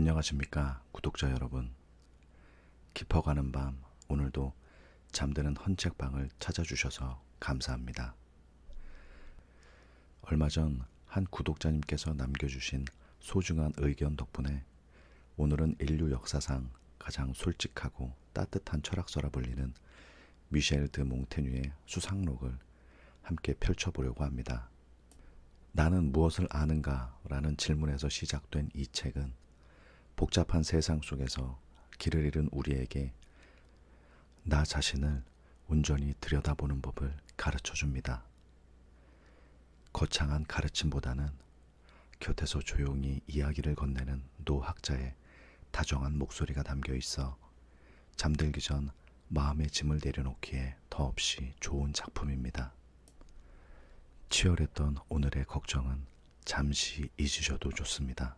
안녕하십니까 구독자 여러분. 깊어가는 밤, 오늘도 잠드는 헌책방을 찾아주셔서 감사합니다. 얼마 전 한 구독자님께서 남겨주신 소중한 의견 덕분에 오늘은 인류 역사상 가장 솔직하고 따뜻한 철학서라 불리는 미셸 드 몽테뉴의 수상록을 함께 펼쳐보려고 합니다. 나는 무엇을 아는가? 라는 질문에서 시작된 이 책은 복잡한 세상 속에서 길을 잃은 우리에게 나 자신을 온전히 들여다보는 법을 가르쳐 줍니다. 거창한 가르침보다는 곁에서 조용히 이야기를 건네는 노학자의 다정한 목소리가 담겨 있어 잠들기 전 마음의 짐을 내려놓기에 더없이 좋은 작품입니다. 치열했던 오늘의 걱정은 잠시 잊으셔도 좋습니다.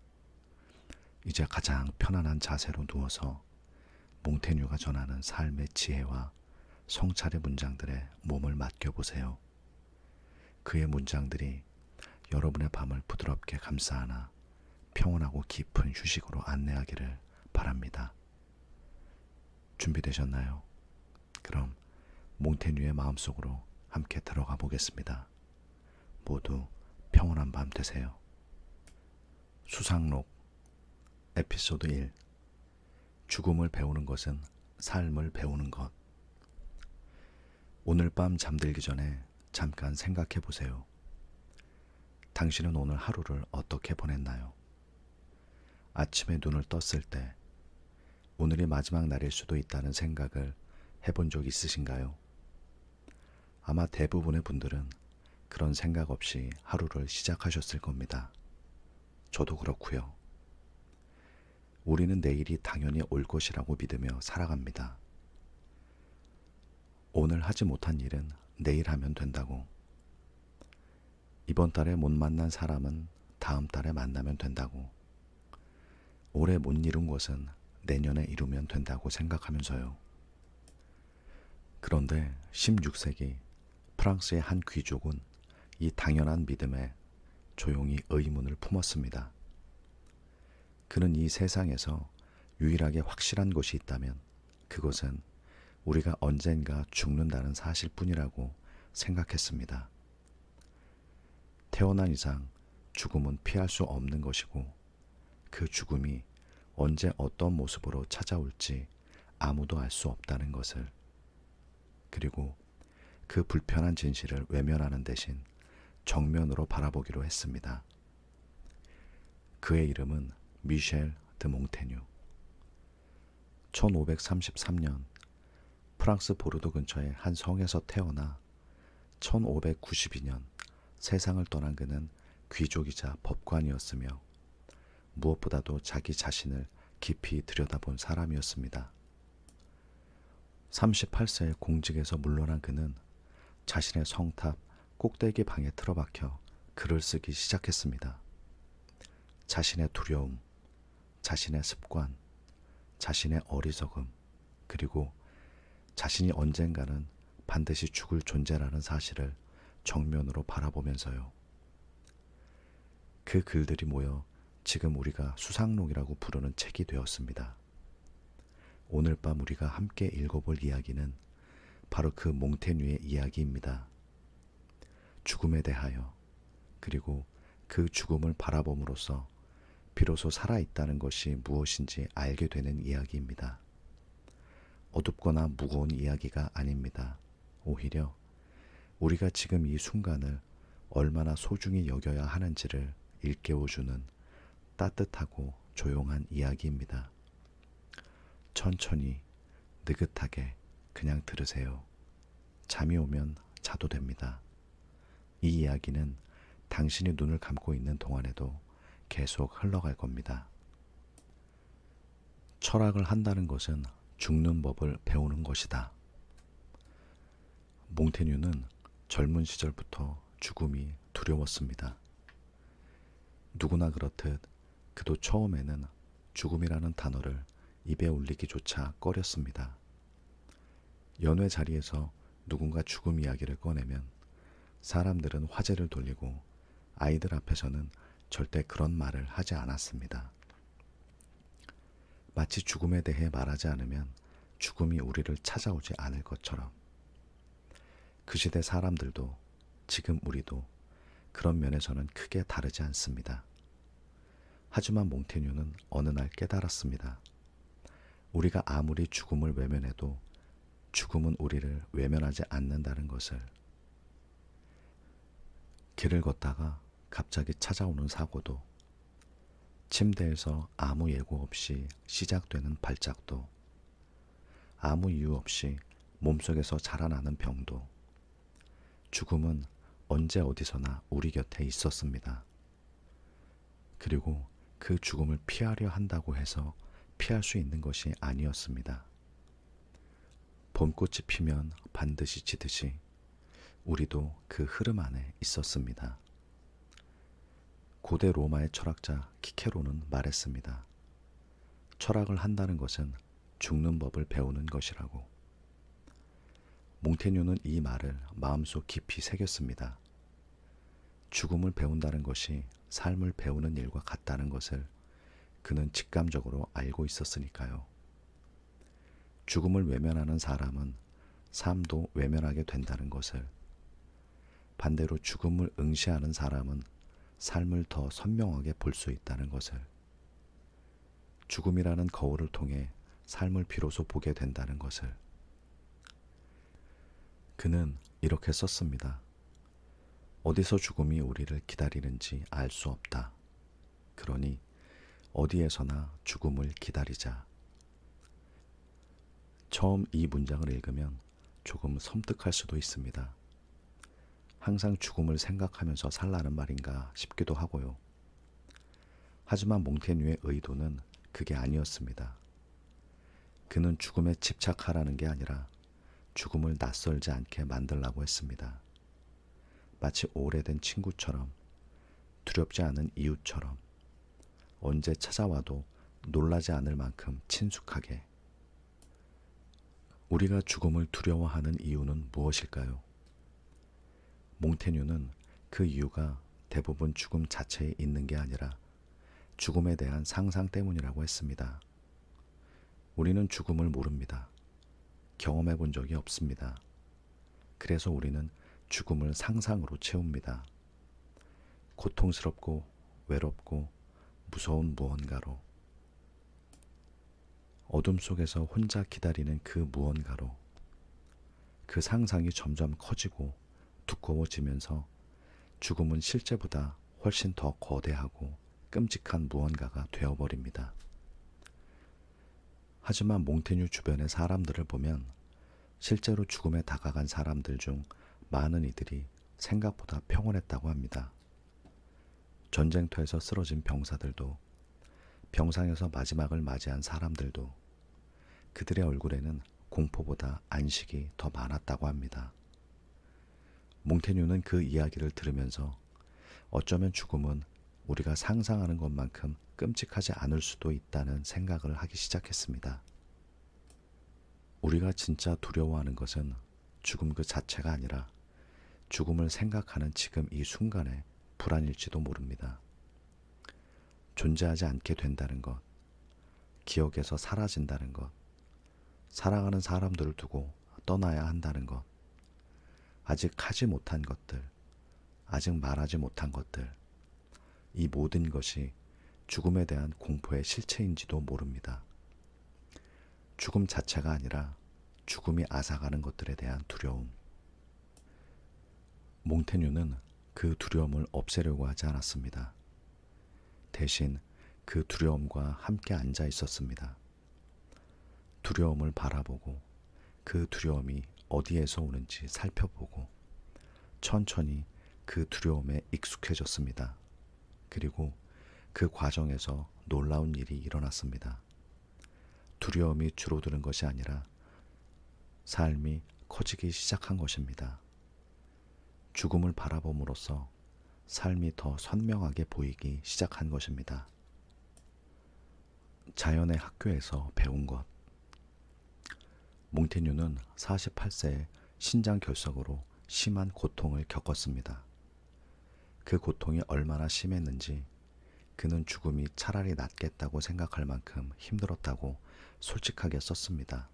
이제 가장 편안한 자세로 누워서 몽테뉴가 전하는 삶의 지혜와 성찰의 문장들에 몸을 맡겨보세요. 그의 문장들이 여러분의 밤을 부드럽게 감싸안아 평온하고 깊은 휴식으로 안내하기를 바랍니다. 준비되셨나요? 그럼 몽테뉴의 마음속으로 함께 들어가 보겠습니다. 모두 평온한 밤 되세요. 수상록 에피소드 1. 죽음을 배우는 것은 삶을 배우는 것. 오늘 밤 잠들기 전에 잠깐 생각해 보세요. 당신은 오늘 하루를 어떻게 보냈나요? 아침에 눈을 떴을 때 오늘이 마지막 날일 수도 있다는 생각을 해본 적 있으신가요? 아마 대부분의 분들은 그런 생각 없이 하루를 시작하셨을 겁니다. 저도 그렇고요. 우리는 내일이 당연히 올 것이라고 믿으며 살아갑니다. 오늘 하지 못한 일은 내일 하면 된다고. 이번 달에 못 만난 사람은 다음 달에 만나면 된다고. 올해 못 이룬 것은 내년에 이루면 된다고 생각하면서요. 그런데 16세기 프랑스의 한 귀족은 이 당연한 믿음에 조용히 의문을 품었습니다. 그는 이 세상에서 유일하게 확실한 것이 있다면 그것은 우리가 언젠가 죽는다는 사실뿐이라고 생각했습니다. 태어난 이상 죽음은 피할 수 없는 것이고 그 죽음이 언제 어떤 모습으로 찾아올지 아무도 알 수 없다는 것을, 그리고 그 불편한 진실을 외면하는 대신 정면으로 바라보기로 했습니다. 그의 이름은 미셸 드 몽테뉴. 1533년 프랑스 보르도 근처의 한 성에서 태어나 1592년 세상을 떠난 그는 귀족이자 법관이었으며 무엇보다도 자기 자신을 깊이 들여다본 사람이었습니다. 38세에 공직에서 물러난 그는 자신의 성탑 꼭대기 방에 틀어박혀 글을 쓰기 시작했습니다. 자신의 두려움, 자신의 습관, 자신의 어리석음, 그리고 자신이 언젠가는 반드시 죽을 존재라는 사실을 정면으로 바라보면서요. 그 글들이 모여 지금 우리가 수상록이라고 부르는 책이 되었습니다. 오늘 밤 우리가 함께 읽어볼 이야기는 바로 그 몽테뉴의 이야기입니다. 죽음에 대하여, 그리고 그 죽음을 바라봄으로써 비로소 살아있다는 것이 무엇인지 알게 되는 이야기입니다. 어둡거나 무거운 이야기가 아닙니다. 오히려 우리가 지금 이 순간을 얼마나 소중히 여겨야 하는지를 일깨워주는 따뜻하고 조용한 이야기입니다. 천천히, 느긋하게 그냥 들으세요. 잠이 오면 자도 됩니다. 이 이야기는 당신이 눈을 감고 있는 동안에도 계속 흘러갈 겁니다. 철학을 한다는 것은 죽는 법을 배우는 것이다. 몽테뉴는 젊은 시절부터 죽음이 두려웠습니다. 누구나 그렇듯 그도 처음에는 죽음이라는 단어를 입에 올리기조차 꺼렸습니다. 연회 자리에서 누군가 죽음 이야기를 꺼내면 사람들은 화제를 돌리고 아이들 앞에서는 절대 그런 말을 하지 않았습니다. 마치 죽음에 대해 말하지 않으면 죽음이 우리를 찾아오지 않을 것처럼 그 시대 사람들도 지금 우리도 그런 면에서는 크게 다르지 않습니다. 하지만 몽테뉴는 어느 날 깨달았습니다. 우리가 아무리 죽음을 외면해도 죽음은 우리를 외면하지 않는다는 것을. 길을 걷다가 갑자기 찾아오는 사고도, 침대에서 아무 예고 없이 시작되는 발작도, 아무 이유 없이 몸속에서 자라나는 병도, 죽음은 언제 어디서나 우리 곁에 있었습니다. 그리고 그 죽음을 피하려 한다고 해서 피할 수 있는 것이 아니었습니다. 봄꽃이 피면 반드시 지듯이 우리도 그 흐름 안에 있었습니다. 고대 로마의 철학자 키케로는 말했습니다. 철학을 한다는 것은 죽는 법을 배우는 것이라고. 몽테뉴는 이 말을 마음속 깊이 새겼습니다. 죽음을 배운다는 것이 삶을 배우는 일과 같다는 것을 그는 직감적으로 알고 있었으니까요. 죽음을 외면하는 사람은 삶도 외면하게 된다는 것을, 반대로 죽음을 응시하는 사람은 삶을 더 선명하게 볼 수 있다는 것을, 죽음이라는 거울을 통해 삶을 비로소 보게 된다는 것을. 그는 이렇게 썼습니다. 어디서 죽음이 우리를 기다리는지 알 수 없다. 그러니 어디에서나 죽음을 기다리자. 처음 이 문장을 읽으면 조금 섬뜩할 수도 있습니다. 항상 죽음을 생각하면서 살라는 말인가 싶기도 하고요. 하지만 몽테뉴의 의도는 그게 아니었습니다. 그는 죽음에 집착하라는 게 아니라 죽음을 낯설지 않게 만들라고 했습니다. 마치 오래된 친구처럼, 두렵지 않은 이웃처럼, 언제 찾아와도 놀라지 않을 만큼 친숙하게. 우리가 죽음을 두려워하는 이유는 무엇일까요? 몽테뉴는 그 이유가 대부분 죽음 자체에 있는 게 아니라 죽음에 대한 상상 때문이라고 했습니다. 우리는 죽음을 모릅니다. 경험해 본 적이 없습니다. 그래서 우리는 죽음을 상상으로 채웁니다. 고통스럽고 외롭고 무서운 무언가로, 어둠 속에서 혼자 기다리는 그 무언가로. 그 상상이 점점 커지고 두꺼워지면서 죽음은 실제보다 훨씬 더 거대하고 끔찍한 무언가가 되어버립니다. 하지만 몽테뉴 주변의 사람들을 보면 실제로 죽음에 다가간 사람들 중 많은 이들이 생각보다 평온했다고 합니다. 전쟁터에서 쓰러진 병사들도, 병상에서 마지막을 맞이한 사람들도 그들의 얼굴에는 공포보다 안식이 더 많았다고 합니다. 몽테뉴는 그 이야기를 들으면서 어쩌면 죽음은 우리가 상상하는 것만큼 끔찍하지 않을 수도 있다는 생각을 하기 시작했습니다. 우리가 진짜 두려워하는 것은 죽음 그 자체가 아니라 죽음을 생각하는 지금 이 순간의 불안일지도 모릅니다. 존재하지 않게 된다는 것, 기억에서 사라진다는 것, 사랑하는 사람들을 두고 떠나야 한다는 것, 아직 하지 못한 것들, 아직 말하지 못한 것들, 이 모든 것이 죽음에 대한 공포의 실체인지도 모릅니다. 죽음 자체가 아니라 죽음이 앗아가는 것들에 대한 두려움. 몽테뉴는 그 두려움을 없애려고 하지 않았습니다. 대신 그 두려움과 함께 앉아 있었습니다. 두려움을 바라보고 그 두려움이 어디에서 오는지 살펴보고 천천히 그 두려움에 익숙해졌습니다. 그리고 그 과정에서 놀라운 일이 일어났습니다. 두려움이 줄어드는 것이 아니라 삶이 커지기 시작한 것입니다. 죽음을 바라봄으로써 삶이 더 선명하게 보이기 시작한 것입니다. 자연의 학교에서 배운 것. 몽테뉴는 48세에 신장결석으로 심한 고통을 겪었습니다. 그 고통이 얼마나 심했는지 그는 죽음이 차라리 낫겠다고 생각할 만큼 힘들었다고 솔직하게 썼습니다.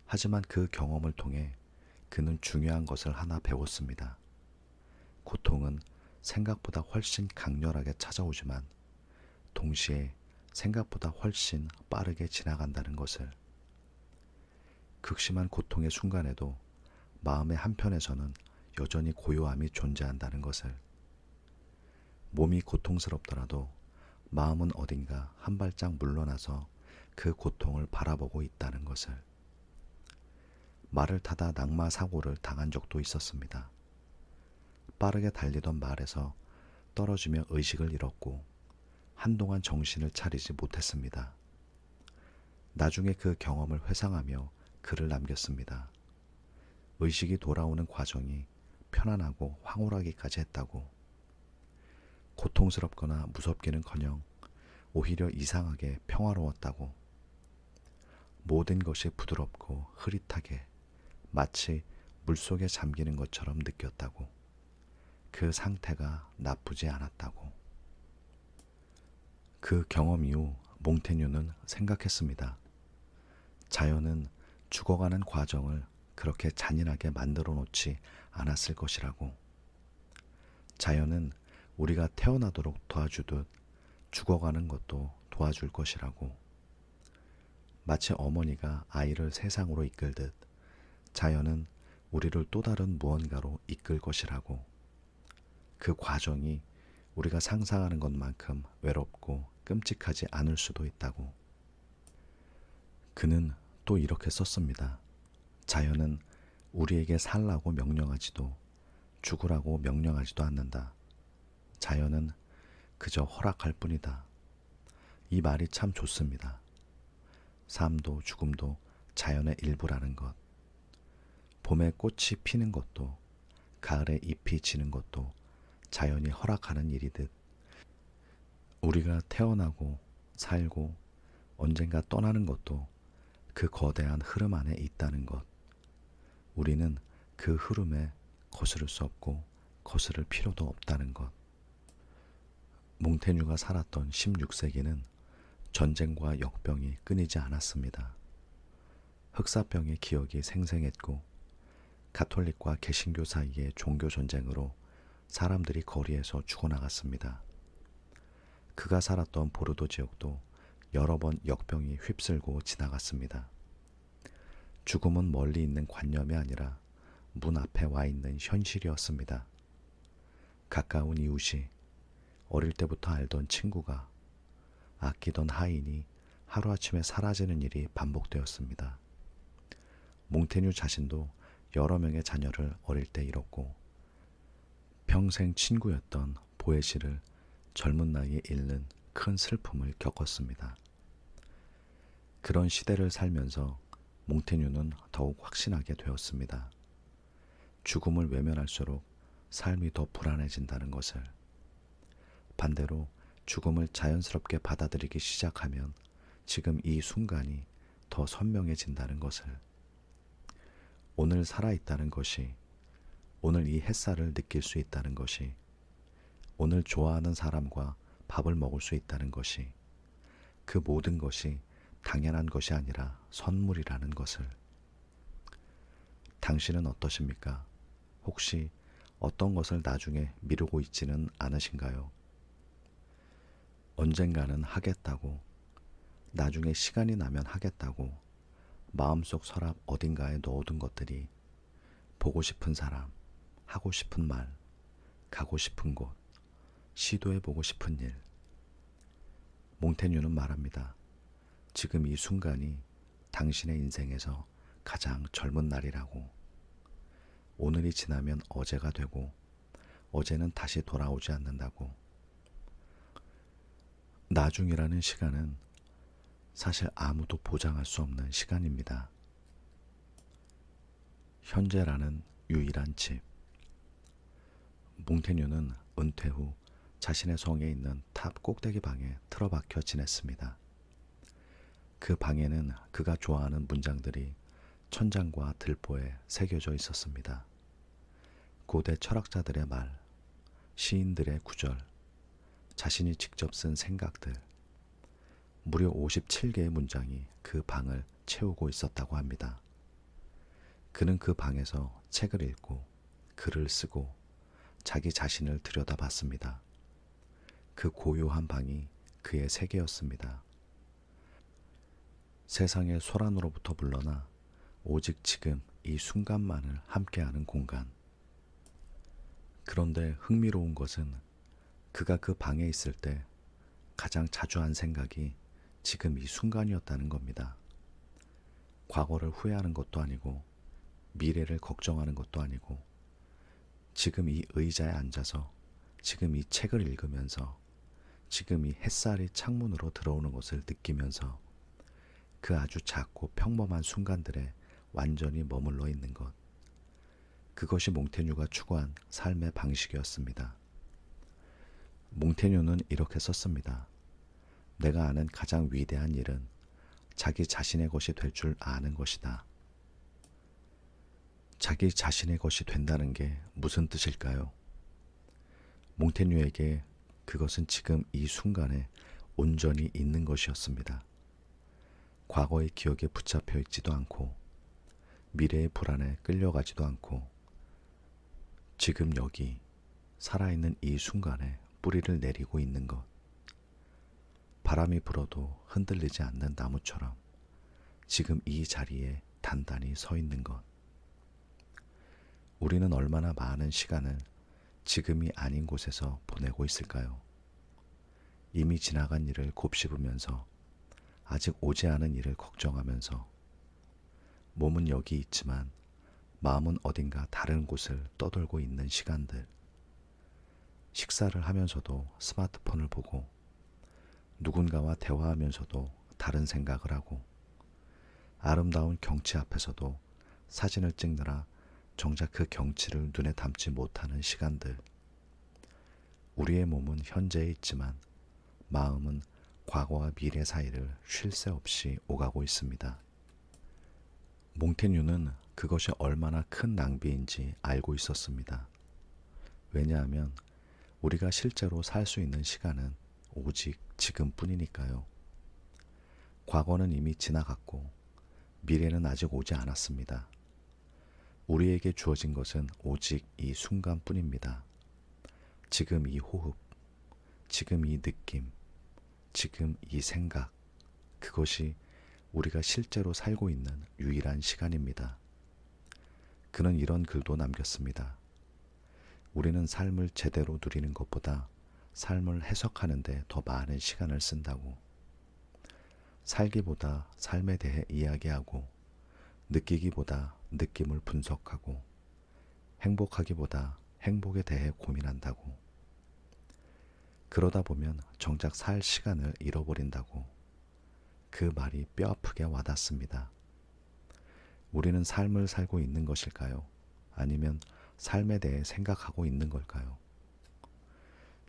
하지만 그 경험을 통해 그는 중요한 것을 하나 배웠습니다. 고통은 생각보다 훨씬 강렬하게 찾아오지만 동시에 생각보다 훨씬 빠르게 지나간다는 것을. 극심한 고통의 순간에도 마음의 한편에서는 여전히 고요함이 존재한다는 것을. 몸이 고통스럽더라도 마음은 어딘가 한 발짝 물러나서 그 고통을 바라보고 있다는 것을. 말을 타다 낙마 사고를 당한 적도 있었습니다. 빠르게 달리던 말에서 떨어지며 의식을 잃었고 한동안 정신을 차리지 못했습니다. 나중에 그 경험을 회상하며 글을 남겼습니다. 의식이 돌아오는 과정이 편안하고 황홀하기까지 했다고. 고통스럽거나 무섭기는커녕 오히려 이상하게 평화로웠다고. 모든 것이 부드럽고 흐릿하게 마치 물속에 잠기는 것처럼 느꼈다고. 그 상태가 나쁘지 않았다고. 그 경험 이후 몽테뉴는 생각했습니다. 자연은 죽어가는 과정을 그렇게 잔인하게 만들어 놓지 않았을 것이라고. 자연은 우리가 태어나도록 도와주듯 죽어가는 것도 도와줄 것이라고. 마치 어머니가 아이를 세상으로 이끌듯 자연은 우리를 또 다른 무언가로 이끌 것이라고. 그 과정이 우리가 상상하는 것만큼 외롭고 끔찍하지 않을 수도 있다고. 그는 또 이렇게 썼습니다. 자연은 우리에게 살라고 명령하지도 죽으라고 명령하지도 않는다. 자연은 그저 허락할 뿐이다. 이 말이 참 좋습니다. 삶도 죽음도 자연의 일부라는 것. 봄에 꽃이 피는 것도 가을에 잎이 지는 것도 자연이 허락하는 일이듯 우리가 태어나고 살고 언젠가 떠나는 것도 그 거대한 흐름 안에 있다는 것. 우리는 그 흐름에 거스를 수 없고 거스를 필요도 없다는 것. 몽테뉴가 살았던 16세기는 전쟁과 역병이 끊이지 않았습니다. 흑사병의 기억이 생생했고 가톨릭과 개신교 사이의 종교 전쟁으로 사람들이 거리에서 죽어나갔습니다. 그가 살았던 보르도 지역도 여러 번 역병이 휩쓸고 지나갔습니다. 죽음은 멀리 있는 관념이 아니라 문 앞에 와 있는 현실이었습니다. 가까운 이웃이, 어릴 때부터 알던 친구가, 아끼던 하인이 하루아침에 사라지는 일이 반복되었습니다. 몽테뉴 자신도 여러 명의 자녀를 어릴 때 잃었고 평생 친구였던 보에시를 젊은 나이에 잃는 큰 슬픔을 겪었습니다. 그런 시대를 살면서 몽테뉴는 더욱 확신하게 되었습니다. 죽음을 외면할수록 삶이 더 불안해진다는 것을. 반대로 죽음을 자연스럽게 받아들이기 시작하면 지금 이 순간이 더 선명해진다는 것을. 오늘 살아있다는 것이, 오늘 이 햇살을 느낄 수 있다는 것이, 오늘 좋아하는 사람과 밥을 먹을 수 있다는 것이, 그 모든 것이 당연한 것이 아니라 선물이라는 것을. 당신은 어떠십니까? 혹시 어떤 것을 나중에 미루고 있지는 않으신가요? 언젠가는 하겠다고, 나중에 시간이 나면 하겠다고 마음속 서랍 어딘가에 넣어둔 것들이 보고 싶은 사람, 하고 싶은 말, 가고 싶은 곳, 시도해보고 싶은 일. 몽테뉴는 말합니다. 지금 이 순간이 당신의 인생에서 가장 젊은 날이라고. 오늘이 지나면 어제가 되고 어제는 다시 돌아오지 않는다고. 나중이라는 시간은 사실 아무도 보장할 수 없는 시간입니다. 현재라는 유일한 집. 몽테뉴는 은퇴 후 자신의 성에 있는 탑 꼭대기 방에 틀어박혀 지냈습니다. 그 방에는 그가 좋아하는 문장들이 천장과 들보에 새겨져 있었습니다. 고대 철학자들의 말, 시인들의 구절, 자신이 직접 쓴 생각들, 무려 57개의 문장이 그 방을 채우고 있었다고 합니다. 그는 그 방에서 책을 읽고 글을 쓰고 자기 자신을 들여다봤습니다. 그 고요한 방이 그의 세계였습니다. 세상의 소란으로부터 물러나 오직 지금 이 순간만을 함께하는 공간. 그런데 흥미로운 것은 그가 그 방에 있을 때 가장 자주 한 생각이 지금 이 순간이었다는 겁니다. 과거를 후회하는 것도 아니고 미래를 걱정하는 것도 아니고 지금 이 의자에 앉아서 지금 이 책을 읽으면서 지금 이 햇살이 창문으로 들어오는 것을 느끼면서 그 아주 작고 평범한 순간들에 완전히 머물러 있는 것. 그것이 몽테뉴가 추구한 삶의 방식이었습니다. 몽테뉴는 이렇게 썼습니다. 내가 아는 가장 위대한 일은 자기 자신의 것이 될 줄 아는 것이다. 자기 자신의 것이 된다는 게 무슨 뜻일까요? 몽테뉴에게 그것은 지금 이 순간에 온전히 있는 것이었습니다. 과거의 기억에 붙잡혀 있지도 않고 미래의 불안에 끌려가지도 않고 지금 여기 살아있는 이 순간에 뿌리를 내리고 있는 것. 바람이 불어도 흔들리지 않는 나무처럼 지금 이 자리에 단단히 서 있는 것. 우리는 얼마나 많은 시간을 지금이 아닌 곳에서 보내고 있을까요? 이미 지나간 일을 곱씹으면서 아직 오지 않은 일을 걱정하면서 몸은 여기 있지만 마음은 어딘가 다른 곳을 떠돌고 있는 시간들. 식사를 하면서도 스마트폰을 보고 누군가와 대화하면서도 다른 생각을 하고 아름다운 경치 앞에서도 사진을 찍느라 정작 그 경치를 눈에 담지 못하는 시간들. 우리의 몸은 현재에 있지만 마음은 과거와 미래 사이를 쉴 새 없이 오가고 있습니다. 몽테뉴는 그것이 얼마나 큰 낭비인지 알고 있었습니다. 왜냐하면 우리가 실제로 살 수 있는 시간은 오직 지금뿐이니까요. 과거는 이미 지나갔고 미래는 아직 오지 않았습니다. 우리에게 주어진 것은 오직 이 순간뿐입니다. 지금 이 호흡, 지금 이 느낌, 지금 이 생각, 그것이 우리가 실제로 살고 있는 유일한 시간입니다. 그는 이런 글도 남겼습니다. 우리는 삶을 제대로 누리는 것보다 삶을 해석하는 데 더 많은 시간을 쓴다고. 살기보다 삶에 대해 이야기하고 느끼기보다 느낌을 분석하고 행복하기보다 행복에 대해 고민한다고. 그러다 보면 정작 살 시간을 잃어버린다고. 그 말이 뼈아프게 와닿습니다. 우리는 삶을 살고 있는 것일까요? 아니면 삶에 대해 생각하고 있는 걸까요?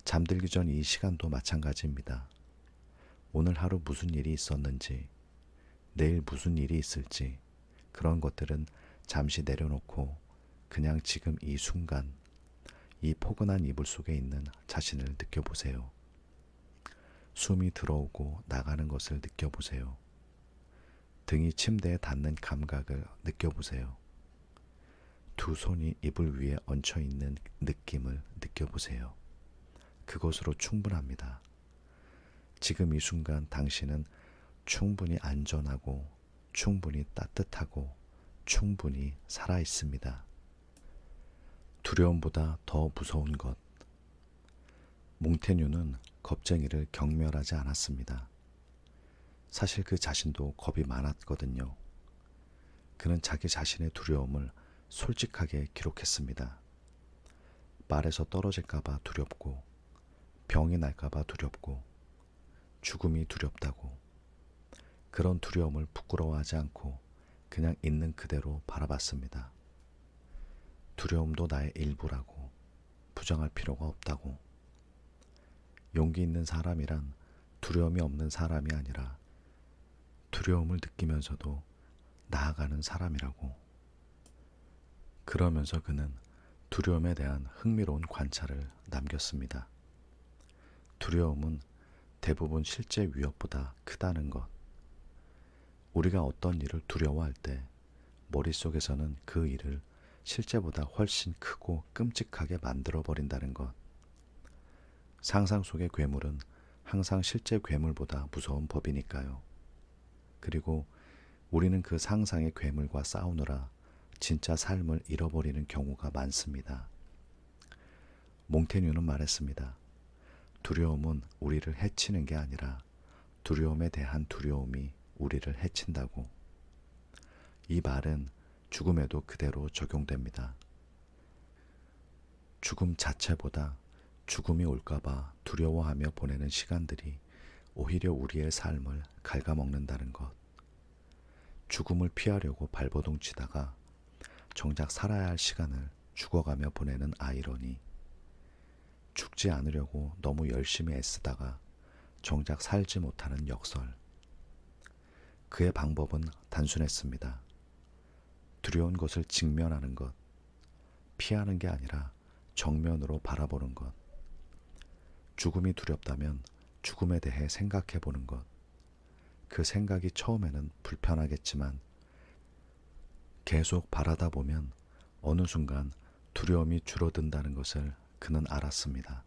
잠들기 전 이 시간도 마찬가지입니다. 오늘 하루 무슨 일이 있었는지, 내일 무슨 일이 있을지, 그런 것들은 잠시 내려놓고 그냥 지금 이 순간, 이 포근한 이불 속에 있는 자신을 느껴보세요. 숨이 들어오고 나가는 것을 느껴보세요. 등이 침대에 닿는 감각을 느껴보세요. 두 손이 이불 위에 얹혀있는 느낌을 느껴보세요. 그것으로 충분합니다. 지금 이 순간 당신은 충분히 안전하고 충분히 따뜻하고 충분히 살아있습니다. 두려움보다 더 무서운 것. 몽테뉴는 겁쟁이를 경멸하지 않았습니다. 사실 그 자신도 겁이 많았거든요. 그는 자기 자신의 두려움을 솔직하게 기록했습니다. 말에서 떨어질까봐 두렵고, 병이 날까봐 두렵고, 죽음이 두렵다고. 그런 두려움을 부끄러워하지 않고 그냥 있는 그대로 바라봤습니다. 두려움도 나의 일부라고, 부정할 필요가 없다고. 용기 있는 사람이란 두려움이 없는 사람이 아니라 두려움을 느끼면서도 나아가는 사람이라고. 그러면서 그는 두려움에 대한 흥미로운 관찰을 남겼습니다. 두려움은 대부분 실제 위협보다 크다는 것. 우리가 어떤 일을 두려워할 때 머릿속에서는 그 일을 실제보다 훨씬 크고 끔찍하게 만들어버린다는 것. 상상 속의 괴물은 항상 실제 괴물보다 무서운 법이니까요. 그리고 우리는 그 상상의 괴물과 싸우느라 진짜 삶을 잃어버리는 경우가 많습니다. 몽테뉴는 말했습니다. 두려움은 우리를 해치는 게 아니라 두려움에 대한 두려움이 우리를 해친다고. 이 말은 죽음에도 그대로 적용됩니다. 죽음 자체보다 죽음이 올까봐 두려워하며 보내는 시간들이 오히려 우리의 삶을 갉아먹는다는 것. 죽음을 피하려고 발버둥 치다가 정작 살아야 할 시간을 죽어가며 보내는 아이러니. 죽지 않으려고 너무 열심히 애쓰다가 정작 살지 못하는 역설. 그의 방법은 단순했습니다. 두려운 것을 직면하는 것, 피하는 게 아니라 정면으로 바라보는 것. 죽음이 두렵다면 죽음에 대해 생각해 보는 것. 그 생각이 처음에는 불편하겠지만 계속 바라다 보면 어느 순간 두려움이 줄어든다는 것을 그는 알았습니다.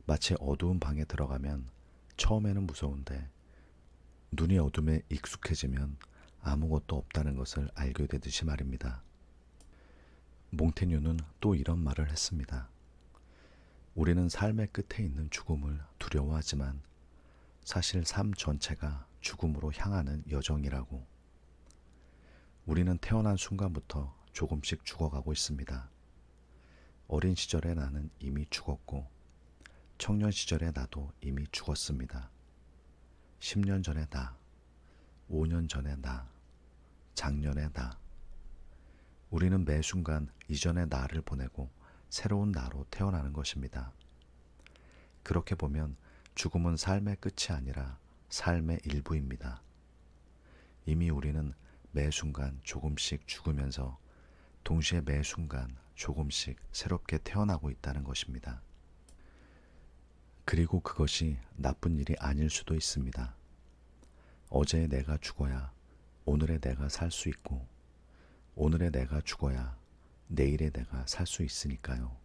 마치 어두운 방에 들어가면 처음에는 무서운데 눈이 어둠에 익숙해지면 아무것도 없다는 것을 알게 되듯이 말입니다. 몽테뉴는 또 이런 말을 했습니다. 우리는 삶의 끝에 있는 죽음을 두려워하지만 사실 삶 전체가 죽음으로 향하는 여정이라고. 우리는 태어난 순간부터 조금씩 죽어가고 있습니다. 어린 시절의 나는 이미 죽었고 청년 시절의 나도 이미 죽었습니다. 10년 전의 나, 5년 전의 나, 작년의 나. 우리는 매 순간 이전의 나를 보내고 새로운 나로 태어나는 것입니다. 그렇게 보면 죽음은 삶의 끝이 아니라 삶의 일부입니다. 이미 우리는 매 순간 조금씩 죽으면서 동시에 매 순간 조금씩 새롭게 태어나고 있다는 것입니다. 그리고 그것이 나쁜 일이 아닐 수도 있습니다. 어제의 내가 죽어야 오늘의 내가 살 수 있고 오늘의 내가 죽어야 내일의 내가 살 수 있으니까요.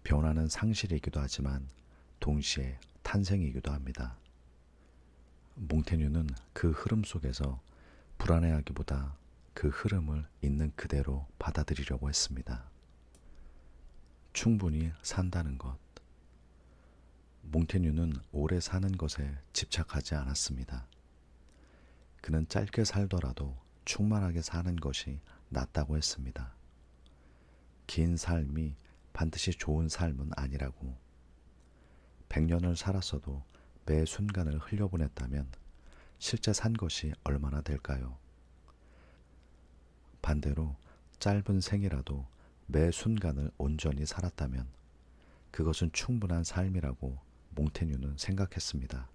변화는 상실이기도 하지만 동시에 탄생이기도 합니다. 몽테뉴는 그 흐름 속에서 불안해하기보다 그 흐름을 있는 그대로 받아들이려고 했습니다. 충분히 산다는 것. 몽테뉴는 오래 사는 것에 집착하지 않았습니다. 그는 짧게 살더라도 충만하게 사는 것이 낫다고 했습니다. 긴 삶이 반드시 좋은 삶은 아니라고. 100년을 살았어도 매 순간을 흘려보냈다면 실제 산 것이 얼마나 될까요? 반대로 짧은 생이라도 매 순간을 온전히 살았다면 그것은 충분한 삶이라고 몽테뉴는 생각했습니다.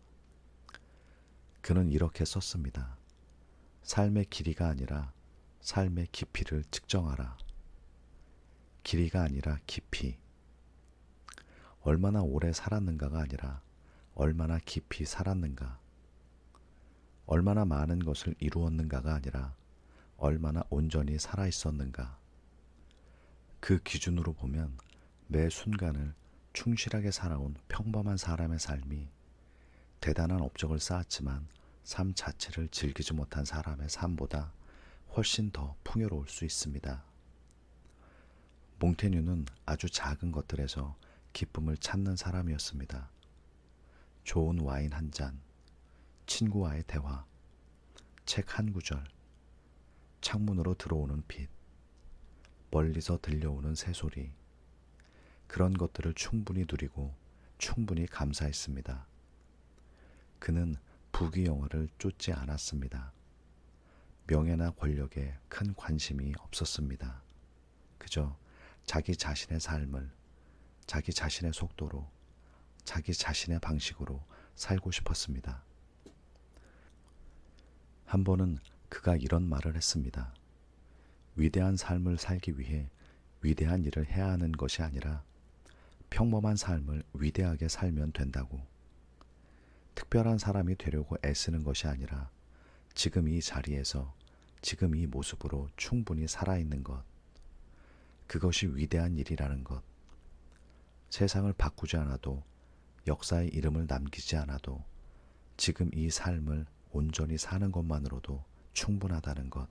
그는 이렇게 썼습니다. 삶의 길이가 아니라 삶의 깊이를 측정하라. 길이가 아니라 깊이. 얼마나 오래 살았는가가 아니라 얼마나 깊이 살았는가. 얼마나 많은 것을 이루었는가가 아니라 얼마나 온전히 살아있었는가. 그 기준으로 보면 매 순간을 충실하게 살아온 평범한 사람의 삶이 대단한 업적을 쌓았지만 삶 자체를 즐기지 못한 사람의 삶보다 훨씬 더 풍요로울 수 있습니다. 몽테뉴는 아주 작은 것들에서 기쁨을 찾는 사람이었습니다. 좋은 와인 한 잔, 친구와의 대화, 책 한 구절, 창문으로 들어오는 빛, 멀리서 들려오는 새소리. 그런 것들을 충분히 누리고 충분히 감사했습니다. 그는 부귀영화를 쫓지 않았습니다. 명예나 권력에 큰 관심이 없었습니다. 그저 자기 자신의 삶을 자기 자신의 속도로 자기 자신의 방식으로 살고 싶었습니다. 한 번은 그가 이런 말을 했습니다. 위대한 삶을 살기 위해 위대한 일을 해야 하는 것이 아니라 평범한 삶을 위대하게 살면 된다고. 특별한 사람이 되려고 애쓰는 것이 아니라 지금 이 자리에서 지금 이 모습으로 충분히 살아있는 것. 그것이 위대한 일이라는 것. 세상을 바꾸지 않아도, 역사의 이름을 남기지 않아도 지금 이 삶을 온전히 사는 것만으로도 충분하다는 것.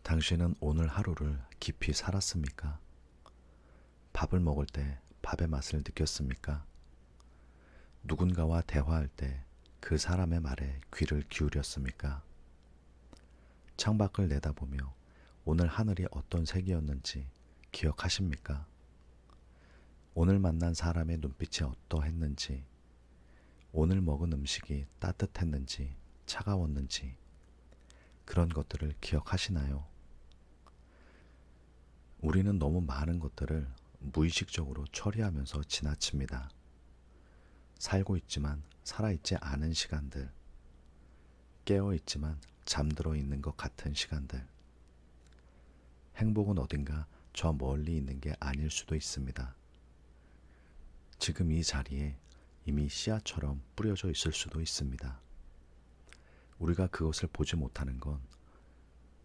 당신은 오늘 하루를 깊이 살았습니까? 밥을 먹을 때 밥의 맛을 느꼈습니까? 누군가와 대화할 때 그 사람의 말에 귀를 기울였습니까? 창밖을 내다보며 오늘 하늘이 어떤 색이었는지 기억하십니까? 오늘 만난 사람의 눈빛이 어떠했는지, 오늘 먹은 음식이 따뜻했는지 차가웠는지 그런 것들을 기억하시나요? 우리는 너무 많은 것들을 무의식적으로 처리하면서 지나칩니다. 살고 있지만 살아있지 않은 시간들, 깨어있지만 잠들어 있는 것 같은 시간들. 행복은 어딘가 저 멀리 있는 게 아닐 수도 있습니다. 지금 이 자리에 이미 씨앗처럼 뿌려져 있을 수도 있습니다. 우리가 그것을 보지 못하는 건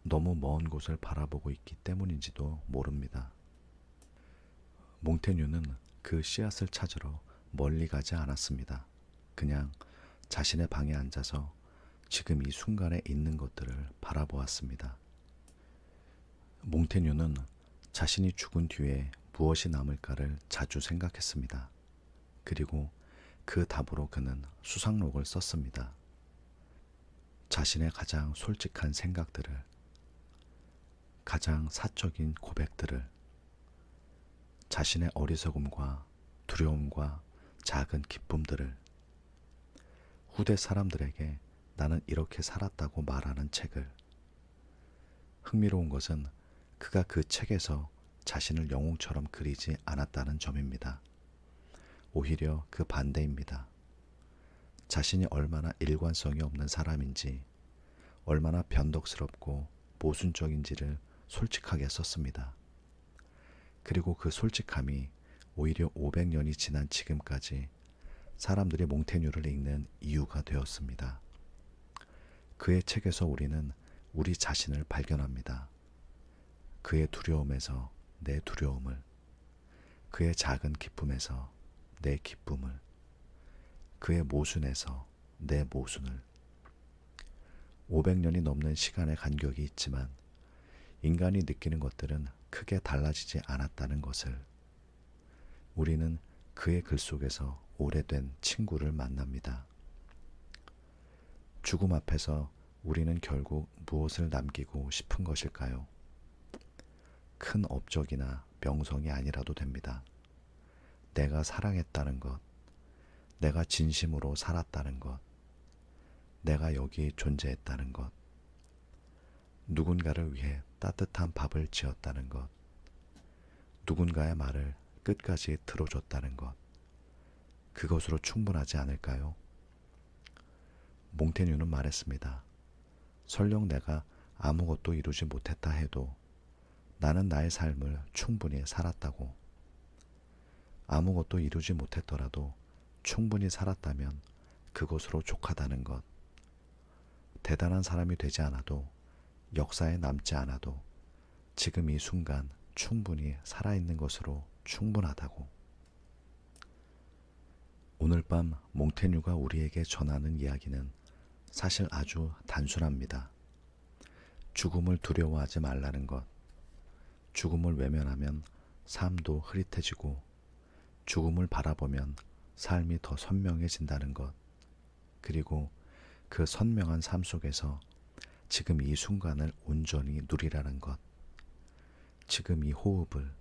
너무 먼 곳을 바라보고 있기 때문인지도 모릅니다. 몽테뉴는 그 씨앗을 찾으러 멀리 가지 않았습니다. 그냥 자신의 방에 앉아서 지금 이 순간에 있는 것들을 바라보았습니다. 몽테뉴는 자신이 죽은 뒤에 무엇이 남을까를 자주 생각했습니다. 그리고 그 답으로 그는 수상록을 썼습니다. 자신의 가장 솔직한 생각들을, 가장 사적인 고백들을, 자신의 어리석음과 두려움과 작은 기쁨들을 후대 사람들에게 나는 이렇게 살았다고 말하는 책을. 흥미로운 것은 그가 그 책에서 자신을 영웅처럼 그리지 않았다는 점입니다. 오히려 그 반대입니다. 자신이 얼마나 일관성이 없는 사람인지, 얼마나 변덕스럽고 모순적인지를 솔직하게 썼습니다. 그리고 그 솔직함이 오히려 500년이 지난 지금까지 사람들이 몽테뉴를 읽는 이유가 되었습니다. 그의 책에서 우리는 우리 자신을 발견합니다. 그의 두려움에서 내 두려움을, 그의 작은 기쁨에서 내 기쁨을, 그의 모순에서 내 모순을. 500년이 넘는 시간의 간격이 있지만 인간이 느끼는 것들은 크게 달라지지 않았다는 것을. 우리는 그의 글 속에서 오래된 친구를 만납니다. 죽음 앞에서 우리는 결국 무엇을 남기고 싶은 것일까요? 큰 업적이나 명성이 아니라도 됩니다. 내가 사랑했다는 것, 내가 진심으로 살았다는 것, 내가 여기 존재했다는 것, 누군가를 위해 따뜻한 밥을 지었다는 것, 누군가의 말을 끝까지 들어줬다는 것, 그것으로 충분하지 않을까요? 몽테뉴는 말했습니다. 설령 내가 아무것도 이루지 못했다 해도 나는 나의 삶을 충분히 살았다고. 아무것도 이루지 못했더라도 충분히 살았다면 그것으로 족하다는 것. 대단한 사람이 되지 않아도, 역사에 남지 않아도 지금 이 순간 충분히 살아있는 것으로 충분하다고. 오늘 밤 몽테뉴가 우리에게 전하는 이야기는 사실 아주 단순합니다. 죽음을 두려워하지 말라는 것. 죽음을 외면하면 삶도 흐릿해지고 죽음을 바라보면 삶이 더 선명해진다는 것. 그리고 그 선명한 삶 속에서 지금 이 순간을 온전히 누리라는 것. 지금 이 호흡을,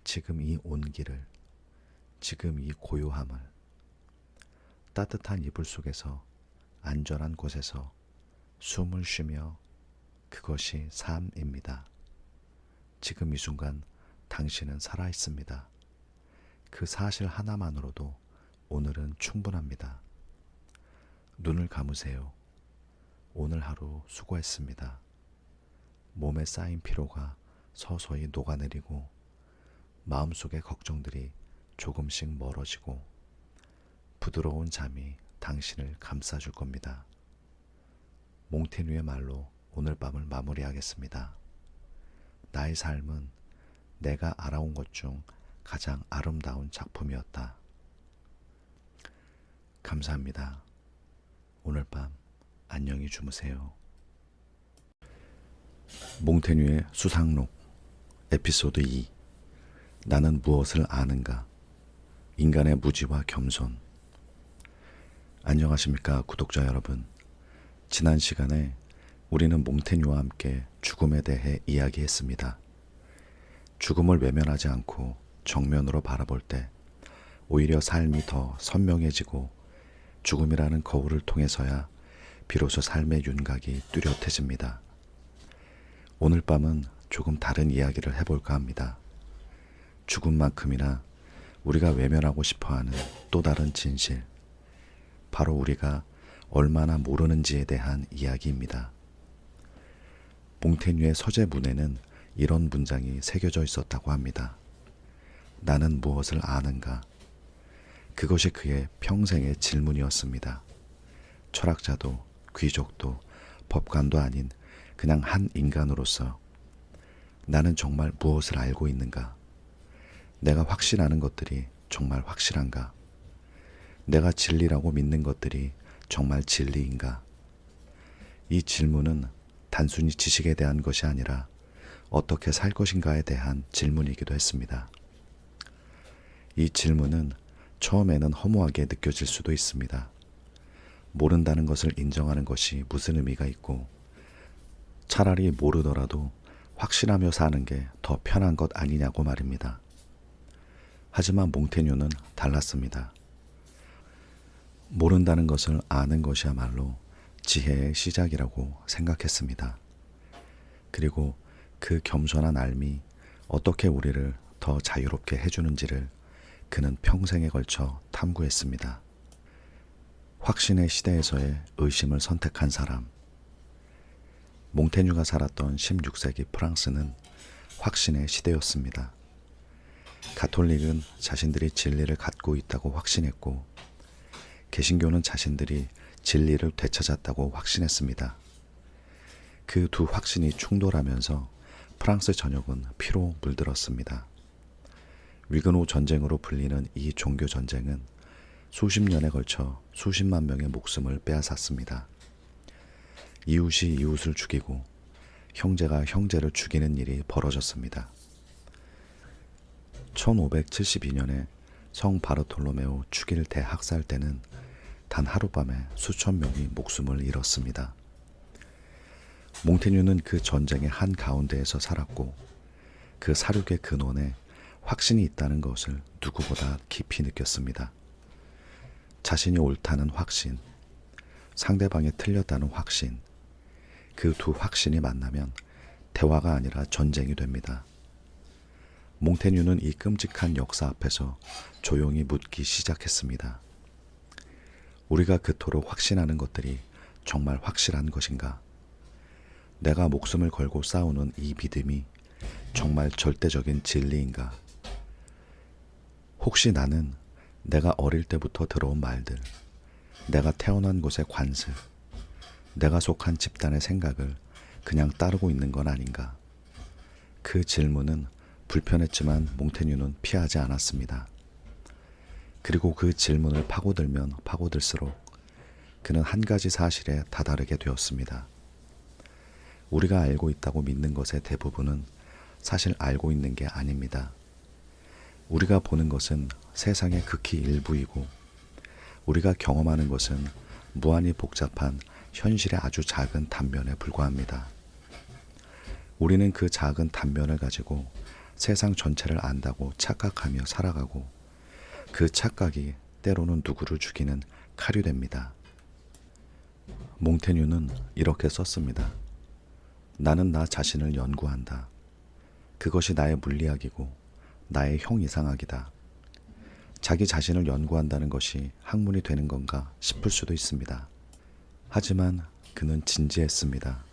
지금 이 온기를, 지금 이 고요함을. 따뜻한 이불 속에서, 안전한 곳에서 숨을 쉬며, 그것이 삶입니다. 지금 이 순간 당신은 살아있습니다. 그 사실 하나만으로도 오늘은 충분합니다. 눈을 감으세요. 오늘 하루 수고했습니다. 몸에 쌓인 피로가 서서히 녹아내리고 마음속의 걱정들이 조금씩 멀어지고 부드러운 잠이 당신을 감싸줄 겁니다. 몽테뉴의 말로 오늘 밤을 마무리하겠습니다. 나의 삶은 내가 알아온 것 중 가장 아름다운 작품이었다. 감사합니다. 오늘 밤 안녕히 주무세요. 몽테뉴의 수상록 에피소드 2 나는 무엇을 아는가? 인간의 무지와 겸손. 안녕하십니까 구독자 여러분. 지난 시간에 우리는 몽테뉴와 함께 죽음에 대해 이야기했습니다. 죽음을 외면하지 않고 정면으로 바라볼 때 오히려 삶이 더 선명해지고 죽음이라는 거울을 통해서야 비로소 삶의 윤곽이 뚜렷해집니다. 오늘 밤은 조금 다른 이야기를 해볼까 합니다. 죽음만큼이나 우리가 외면하고 싶어하는 또 다른 진실, 바로 우리가 얼마나 모르는지에 대한 이야기입니다. 몽테뉴의 서재문에는 이런 문장이 새겨져 있었다고 합니다. 나는 무엇을 아는가? 그것이 그의 평생의 질문이었습니다. 철학자도 귀족도 법관도 아닌 그냥 한 인간으로서 나는 정말 무엇을 알고 있는가? 내가 확신하는 것들이 정말 확실한가? 내가 진리라고 믿는 것들이 정말 진리인가? 이 질문은 단순히 지식에 대한 것이 아니라 어떻게 살 것인가에 대한 질문이기도 했습니다. 이 질문은 처음에는 허무하게 느껴질 수도 있습니다. 모른다는 것을 인정하는 것이 무슨 의미가 있고 차라리 모르더라도 확신하며 사는 게 더 편한 것 아니냐고 말입니다. 하지만 몽테뉴는 달랐습니다. 모른다는 것을 아는 것이야말로 지혜의 시작이라고 생각했습니다. 그리고 그 겸손한 알미 어떻게 우리를 더 자유롭게 해주는지를 그는 평생에 걸쳐 탐구했습니다. 확신의 시대에서의 의심을 선택한 사람. 몽테뉴가 살았던 16세기 프랑스는 확신의 시대였습니다. 가톨릭은 자신들이 진리를 갖고 있다고 확신했고 개신교는 자신들이 진리를 되찾았다고 확신했습니다. 그 두 확신이 충돌하면서 프랑스 전역은 피로 물들었습니다. 위그노 전쟁으로 불리는 이 종교 전쟁은 수십 년에 걸쳐 수십만 명의 목숨을 빼앗았습니다. 이웃이 이웃을 죽이고 형제가 형제를 죽이는 일이 벌어졌습니다. 1572년에 성 바르톨로메오 축일 대학살 때는 단 하룻밤에 수천 명이 목숨을 잃었습니다. 몽테뉴는 그 전쟁의 한가운데에서 살았고 그 사륙의 근원에 확신이 있다는 것을 누구보다 깊이 느꼈습니다. 자신이 옳다는 확신, 상대방이 틀렸다는 확신, 그 두 확신이 만나면 대화가 아니라 전쟁이 됩니다. 몽테뉴는 이 끔찍한 역사 앞에서 조용히 묻기 시작했습니다. 우리가 그토록 확신하는 것들이 정말 확실한 것인가? 내가 목숨을 걸고 싸우는 이 믿음이 정말 절대적인 진리인가? 혹시 나는 내가 어릴 때부터 들어온 말들, 내가 태어난 곳의 관습, 내가 속한 집단의 생각을 그냥 따르고 있는 건 아닌가? 그 질문은 불편했지만 몽테뉴는 피하지 않았습니다. 그리고 그 질문을 파고들면 파고들수록 그는 한 가지 사실에 다다르게 되었습니다. 우리가 알고 있다고 믿는 것의 대부분은 사실 알고 있는 게 아닙니다. 우리가 보는 것은 세상의 극히 일부이고 우리가 경험하는 것은 무한히 복잡한 현실의 아주 작은 단면에 불과합니다. 우리는 그 작은 단면을 가지고 세상 전체를 안다고 착각하며 살아가고 그 착각이 때로는 누구를 죽이는 칼이 됩니다. 몽테뉴는 이렇게 썼습니다. 나는 나 자신을 연구한다. 그것이 나의 물리학이고 나의 형이상학이다. 자기 자신을 연구한다는 것이 학문이 되는 건가 싶을 수도 있습니다. 하지만 그는 진지했습니다.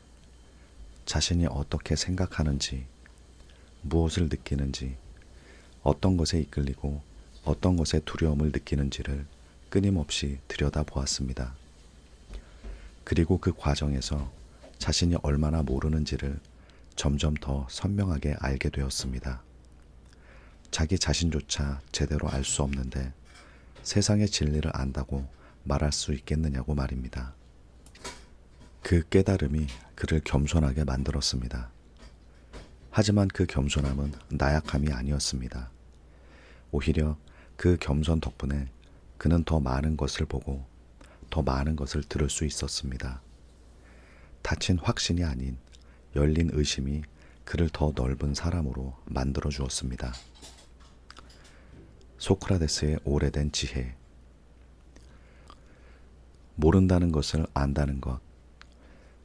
자신이 어떻게 생각하는지, 무엇을 느끼는지, 어떤 것에 이끌리고 어떤 것에 두려움을 느끼는지를 끊임없이 들여다보았습니다. 그리고 그 과정에서 자신이 얼마나 모르는지를 점점 더 선명하게 알게 되었습니다. 자기 자신조차 제대로 알 수 없는데 세상의 진리를 안다고 말할 수 있겠느냐고 말입니다. 그 깨달음이 그를 겸손하게 만들었습니다. 하지만 그 겸손함은 나약함이 아니었습니다. 오히려 그 겸손 덕분에 그는 더 많은 것을 보고 더 많은 것을 들을 수 있었습니다. 닫힌 확신이 아닌 열린 의심이 그를 더 넓은 사람으로 만들어 주었습니다. 소크라테스의 오래된 지혜. 모른다는 것을 안다는 것.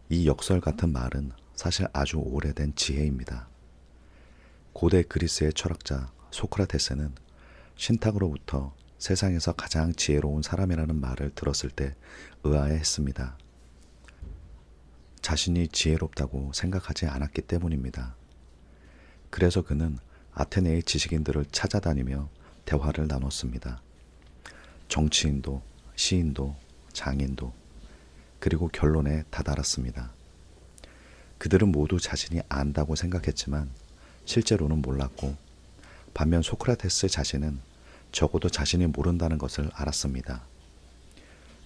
이 역설 같은 말은 사실 아주 오래된 지혜입니다. 고대 그리스의 철학자 소크라테스는 신탁으로부터 세상에서 가장 지혜로운 사람이라는 말을 들었을 때 의아해했습니다. 자신이 지혜롭다고 생각하지 않았기 때문입니다. 그래서 그는 아테네의 지식인들을 찾아다니며 대화를 나눴습니다. 정치인도, 시인도, 장인도, 그리고 결론에 다다랐습니다. 그들은 모두 자신이 안다고 생각했지만 실제로는 몰랐고, 반면 소크라테스 자신은 적어도 자신이 모른다는 것을 알았습니다.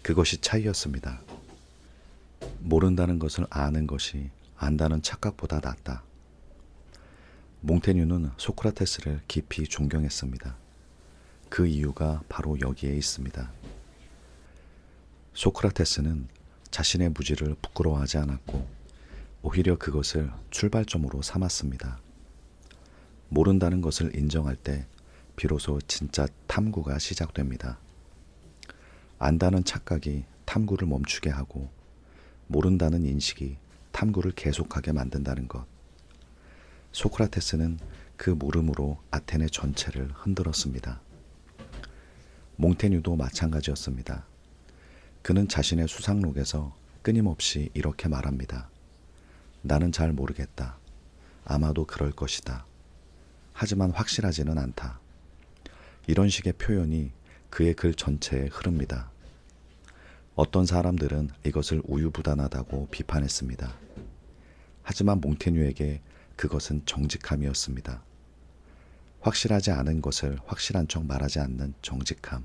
그것이 차이였습니다. 모른다는 것을 아는 것이 안다는 착각보다 낫다. 몽테뉴는 소크라테스를 깊이 존경했습니다. 그 이유가 바로 여기에 있습니다. 소크라테스는 자신의 무지를 부끄러워하지 않았고 오히려 그것을 출발점으로 삼았습니다. 모른다는 것을 인정할 때 비로소 진짜 탐구가 시작됩니다. 안다는 착각이 탐구를 멈추게 하고 모른다는 인식이 탐구를 계속하게 만든다는 것. 소크라테스는 그 물음으로 아테네 전체를 흔들었습니다. 몽테뉴도 마찬가지였습니다. 그는 자신의 수상록에서 끊임없이 이렇게 말합니다. 나는 잘 모르겠다. 아마도 그럴 것이다. 하지만 확실하지는 않다. 이런 식의 표현이 그의 글 전체에 흐릅니다. 어떤 사람들은 이것을 우유부단하다고 비판했습니다. 하지만 몽테뉴에게 그것은 정직함이었습니다. 확실하지 않은 것을 확실한 척 말하지 않는 정직함.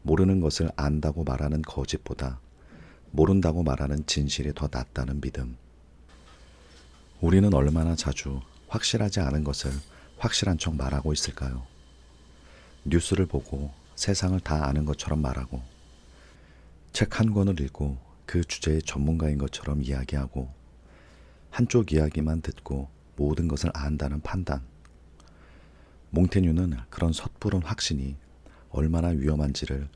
모르는 것을 안다고 말하는 거짓보다 모른다고 말하는 진실이 더 낫다는 믿음. 우리는 얼마나 자주 확실하지 않은 것을 확실한 척 말하고 있을까요? 뉴스를 보고 세상을 다 아는 것처럼 말하고, 책 한 권을 읽고 그 주제의 전문가인 것처럼 이야기하고, 한쪽 이야기만 듣고 모든 것을 안다는 판단. 몽테뉴는 그런 섣부른 확신이 얼마나 위험한지를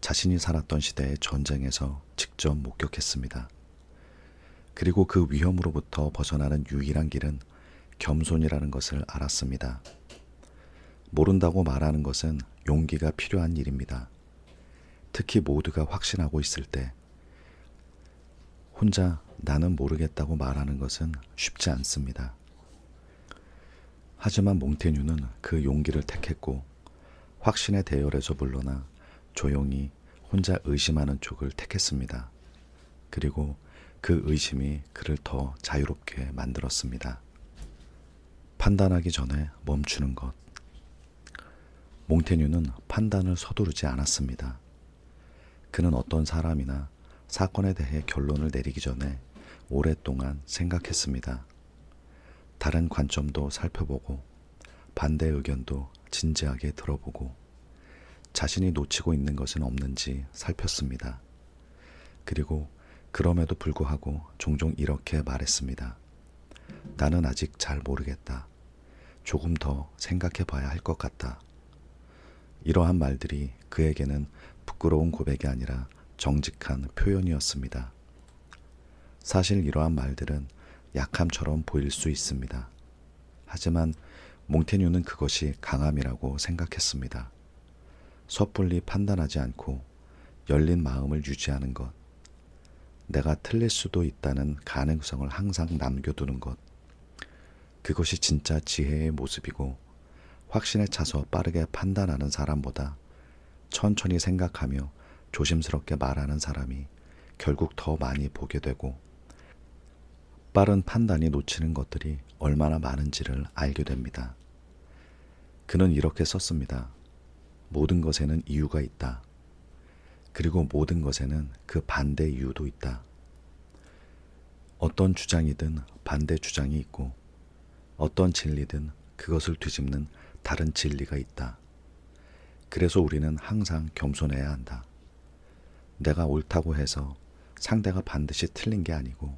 자신이 살았던 시대의 전쟁에서 직접 목격했습니다. 그리고 그 위험으로부터 벗어나는 유일한 길은 겸손이라는 것을 알았습니다. 모른다고 말하는 것은 용기가 필요한 일입니다. 특히 모두가 확신하고 있을 때 혼자 나는 모르겠다고 말하는 것은 쉽지 않습니다. 하지만 몽테뉴는 그 용기를 택했고 확신의 대열에서 물러나 조용히 혼자 의심하는 쪽을 택했습니다. 그리고 그 의심이 그를 더 자유롭게 만들었습니다. 판단하기 전에 멈추는 것. 몽테뉴는 판단을 서두르지 않았습니다. 그는 어떤 사람이나 사건에 대해 결론을 내리기 전에 오랫동안 생각했습니다. 다른 관점도 살펴보고 반대 의견도 진지하게 들어보고 자신이 놓치고 있는 것은 없는지 살폈습니다. 그리고 그럼에도 불구하고 종종 이렇게 말했습니다. 나는 아직 잘 모르겠다. 조금 더 생각해 봐야 할 것 같다. 이러한 말들이 그에게는 부끄러운 고백이 아니라 정직한 표현이었습니다. 사실 이러한 말들은 약함처럼 보일 수 있습니다. 하지만 몽테뉴는 그것이 강함이라고 생각했습니다. 섣불리 판단하지 않고 열린 마음을 유지하는 것, 내가 틀릴 수도 있다는 가능성을 항상 남겨두는 것, 그것이 진짜 지혜의 모습이고 확신에 차서 빠르게 판단하는 사람보다 천천히 생각하며 조심스럽게 말하는 사람이 결국 더 많이 보게 되고, 빠른 판단이 놓치는 것들이 얼마나 많은지를 알게 됩니다. 그는 이렇게 썼습니다. 모든 것에는 이유가 있다. 그리고 모든 것에는 그 반대 이유도 있다. 어떤 주장이든 반대 주장이 있고, 어떤 진리든 그것을 뒤집는 다른 진리가 있다. 그래서 우리는 항상 겸손해야 한다. 내가 옳다고 해서 상대가 반드시 틀린 게 아니고,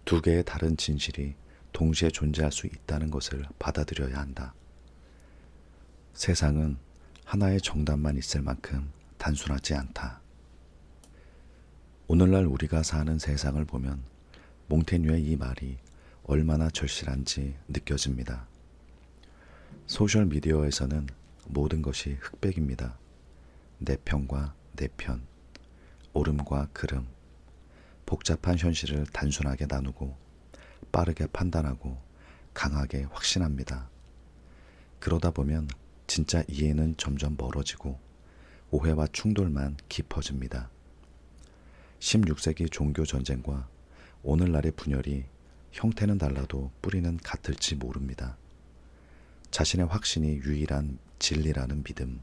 두 개의 다른 진실이 동시에 존재할 수 있다는 것을 받아들여야 한다. 세상은 하나의 정답만 있을 만큼 단순하지 않다. 오늘날 우리가 사는 세상을 보면 몽테뉴의 이 말이 얼마나 절실한지 느껴집니다. 소셜미디어에서는 모든 것이 흑백입니다. 내 편과 내 편, 옳음과 그름, 복잡한 현실을 단순하게 나누고 빠르게 판단하고 강하게 확신합니다. 그러다 보면 진짜 이해는 점점 멀어지고 오해와 충돌만 깊어집니다. 16세기 종교 전쟁과 오늘날의 분열이 형태는 달라도 뿌리는 같을지 모릅니다. 자신의 확신이 유일한 진리라는 믿음.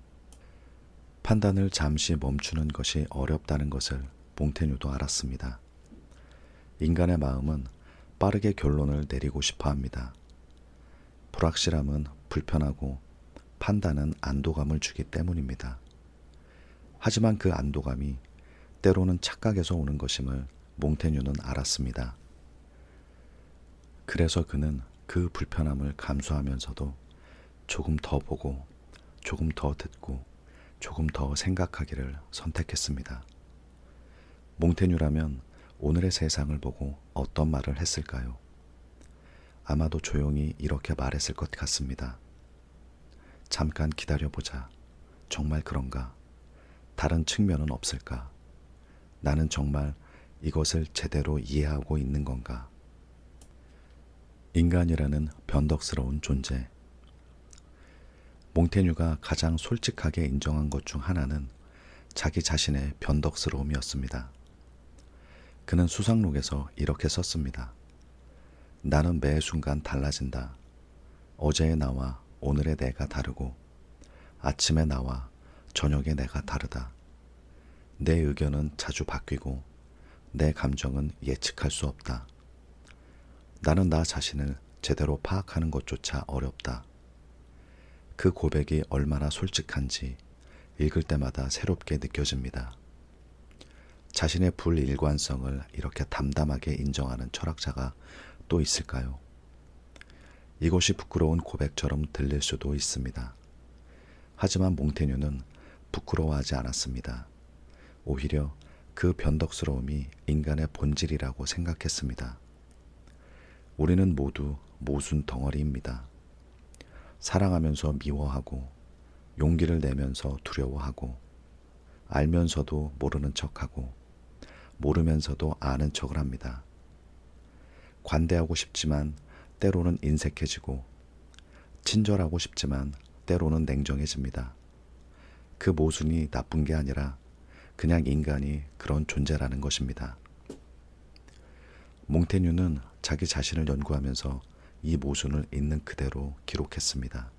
판단을 잠시 멈추는 것이 어렵다는 것을 몽테뉴도 알았습니다. 인간의 마음은 빠르게 결론을 내리고 싶어 합니다. 불확실함은 불편하고 판단은 안도감을 주기 때문입니다. 하지만 그 안도감이 때로는 착각에서 오는 것임을 몽테뉴는 알았습니다. 그래서 그는 그 불편함을 감수하면서도 조금 더 보고, 조금 더 듣고, 조금 더 생각하기를 선택했습니다. 몽테뉴라면 오늘의 세상을 보고 어떤 말을 했을까요? 아마도 조용히 이렇게 말했을 것 같습니다. 잠깐 기다려보자. 정말 그런가? 다른 측면은 없을까? 나는 정말 이것을 제대로 이해하고 있는 건가? 인간이라는 변덕스러운 존재. 몽테뉴가 가장 솔직하게 인정한 것 중 하나는 자기 자신의 변덕스러움이었습니다. 그는 수상록에서 이렇게 썼습니다. 나는 매 순간 달라진다. 어제의 나와 오늘의 내가 다르고, 아침의 나와 저녁의 내가 다르다. 내 의견은 자주 바뀌고, 내 감정은 예측할 수 없다. 나는 나 자신을 제대로 파악하는 것조차 어렵다. 그 고백이 얼마나 솔직한지 읽을 때마다 새롭게 느껴집니다. 자신의 불일관성을 이렇게 담담하게 인정하는 철학자가 또 있을까요? 이것이 부끄러운 고백처럼 들릴 수도 있습니다. 하지만 몽테뉴는 부끄러워하지 않았습니다. 오히려 그 변덕스러움이 인간의 본질이라고 생각했습니다. 우리는 모두 모순 덩어리입니다. 사랑하면서 미워하고, 용기를 내면서 두려워하고, 알면서도 모르는 척하고, 모르면서도 아는 척을 합니다. 관대하고 싶지만 때로는 인색해지고, 친절하고 싶지만 때로는 냉정해집니다. 그 모순이 나쁜 게 아니라 그냥 인간이 그런 존재라는 것입니다. 몽테뉴는 자기 자신을 연구하면서 이 모순을 있는 그대로 기록했습니다.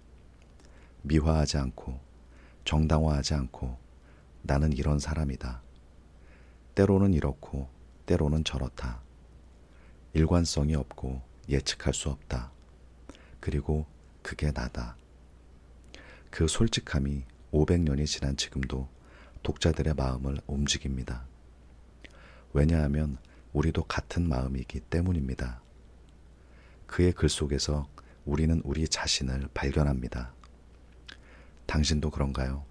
미화하지 않고, 정당화하지 않고, 나는 이런 사람이다. 때로는 이렇고 때로는 저렇다. 일관성이 없고 예측할 수 없다. 그리고 그게 나다. 그 솔직함이 500년이 지난 지금도 독자들의 마음을 움직입니다. 왜냐하면 우리도 같은 마음이기 때문입니다. 그의 글 속에서 우리는 우리 자신을 발견합니다. 당신도 그런가요?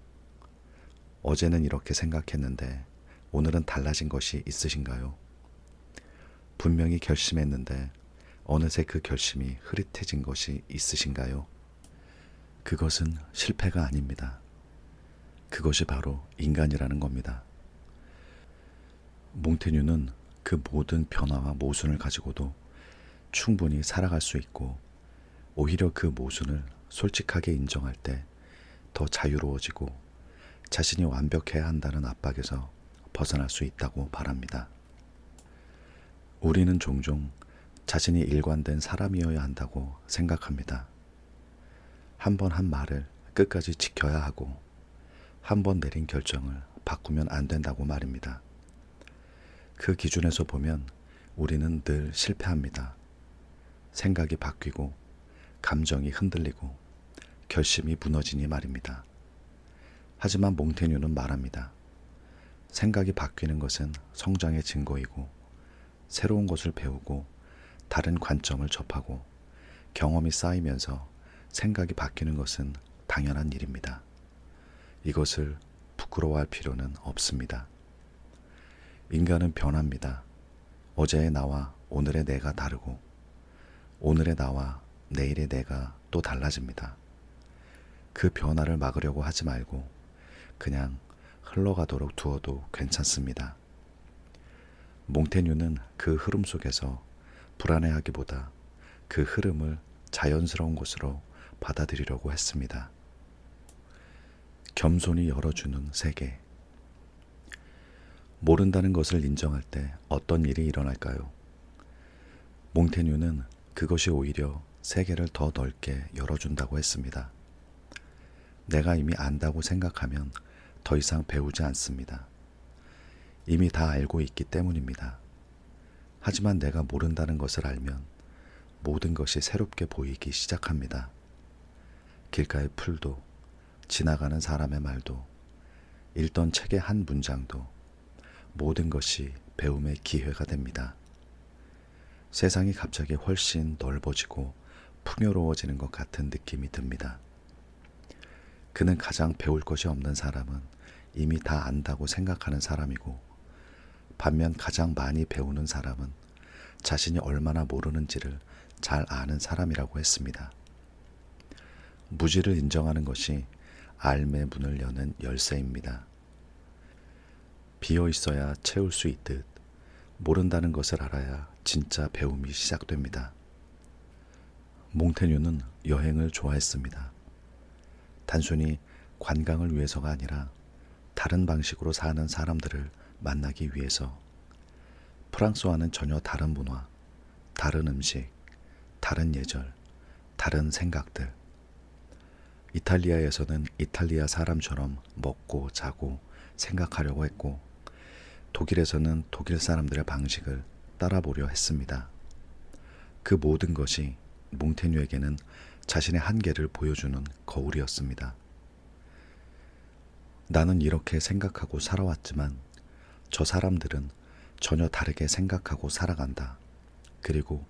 어제는 이렇게 생각했는데 오늘은 달라진 것이 있으신가요? 분명히 결심했는데 어느새 그 결심이 흐릿해진 것이 있으신가요? 그것은 실패가 아닙니다. 그것이 바로 인간이라는 겁니다. 몽테뉴는 그 모든 변화와 모순을 가지고도 충분히 살아갈 수 있고, 오히려 그 모순을 솔직하게 인정할 때 더 자유로워지고 자신이 완벽해야 한다는 압박에서 벗어날 수 있다고 바랍니다. 우리는 종종 자신이 일관된 사람이어야 한다고 생각합니다. 한 번 한 말을 끝까지 지켜야 하고 한 번 내린 결정을 바꾸면 안 된다고 말입니다. 그 기준에서 보면 우리는 늘 실패합니다. 생각이 바뀌고 감정이 흔들리고 결심이 무너지니 말입니다. 하지만 몽테뉴는 말합니다. 생각이 바뀌는 것은 성장의 증거이고 새로운 것을 배우고 다른 관점을 접하고 경험이 쌓이면서 생각이 바뀌는 것은 당연한 일입니다. 이것을 부끄러워할 필요는 없습니다. 인간은 변합니다. 어제의 나와 오늘의 내가 다르고 오늘의 나와 내일의 내가 또 달라집니다. 그 변화를 막으려고 하지 말고 그냥 흘러가도록 두어도 괜찮습니다. 몽테뉴는 그 흐름 속에서 불안해하기보다 그 흐름을 자연스러운 것으로 받아들이려고 했습니다. 겸손히 열어주는 세계. 모른다는 것을 인정할 때 어떤 일이 일어날까요? 몽테뉴는 그것이 오히려 세계를 더 넓게 열어준다고 했습니다. 내가 이미 안다고 생각하면 더 이상 배우지 않습니다. 이미 다 알고 있기 때문입니다. 하지만 내가 모른다는 것을 알면 모든 것이 새롭게 보이기 시작합니다. 길가의 풀도, 지나가는 사람의 말도, 읽던 책의 한 문장도 모든 것이 배움의 기회가 됩니다. 세상이 갑자기 훨씬 넓어지고 풍요로워지는 것 같은 느낌이 듭니다. 그는 가장 배울 것이 없는 사람은 이미 다 안다고 생각하는 사람이고 반면 가장 많이 배우는 사람은 자신이 얼마나 모르는지를 잘 아는 사람이라고 했습니다. 무지를 인정하는 것이 알의 문을 여는 열쇠입니다. 비어 있어야 채울 수 있듯 모른다는 것을 알아야 진짜 배움이 시작됩니다. 몽테뉴는 여행을 좋아했습니다. 단순히 관광을 위해서가 아니라 다른 방식으로 사는 사람들을 만나기 위해서 프랑스와는 전혀 다른 문화, 다른 음식, 다른 예절, 다른 생각들. 이탈리아에서는 이탈리아 사람처럼 먹고 자고 생각하려고 했고 독일에서는 독일 사람들의 방식을 따라보려 했습니다. 그 모든 것이 몽테뉴에게는 자신의 한계를 보여주는 거울이었습니다. 나는 이렇게 생각하고 살아왔지만 저 사람들은 전혀 다르게 생각하고 살아간다. 그리고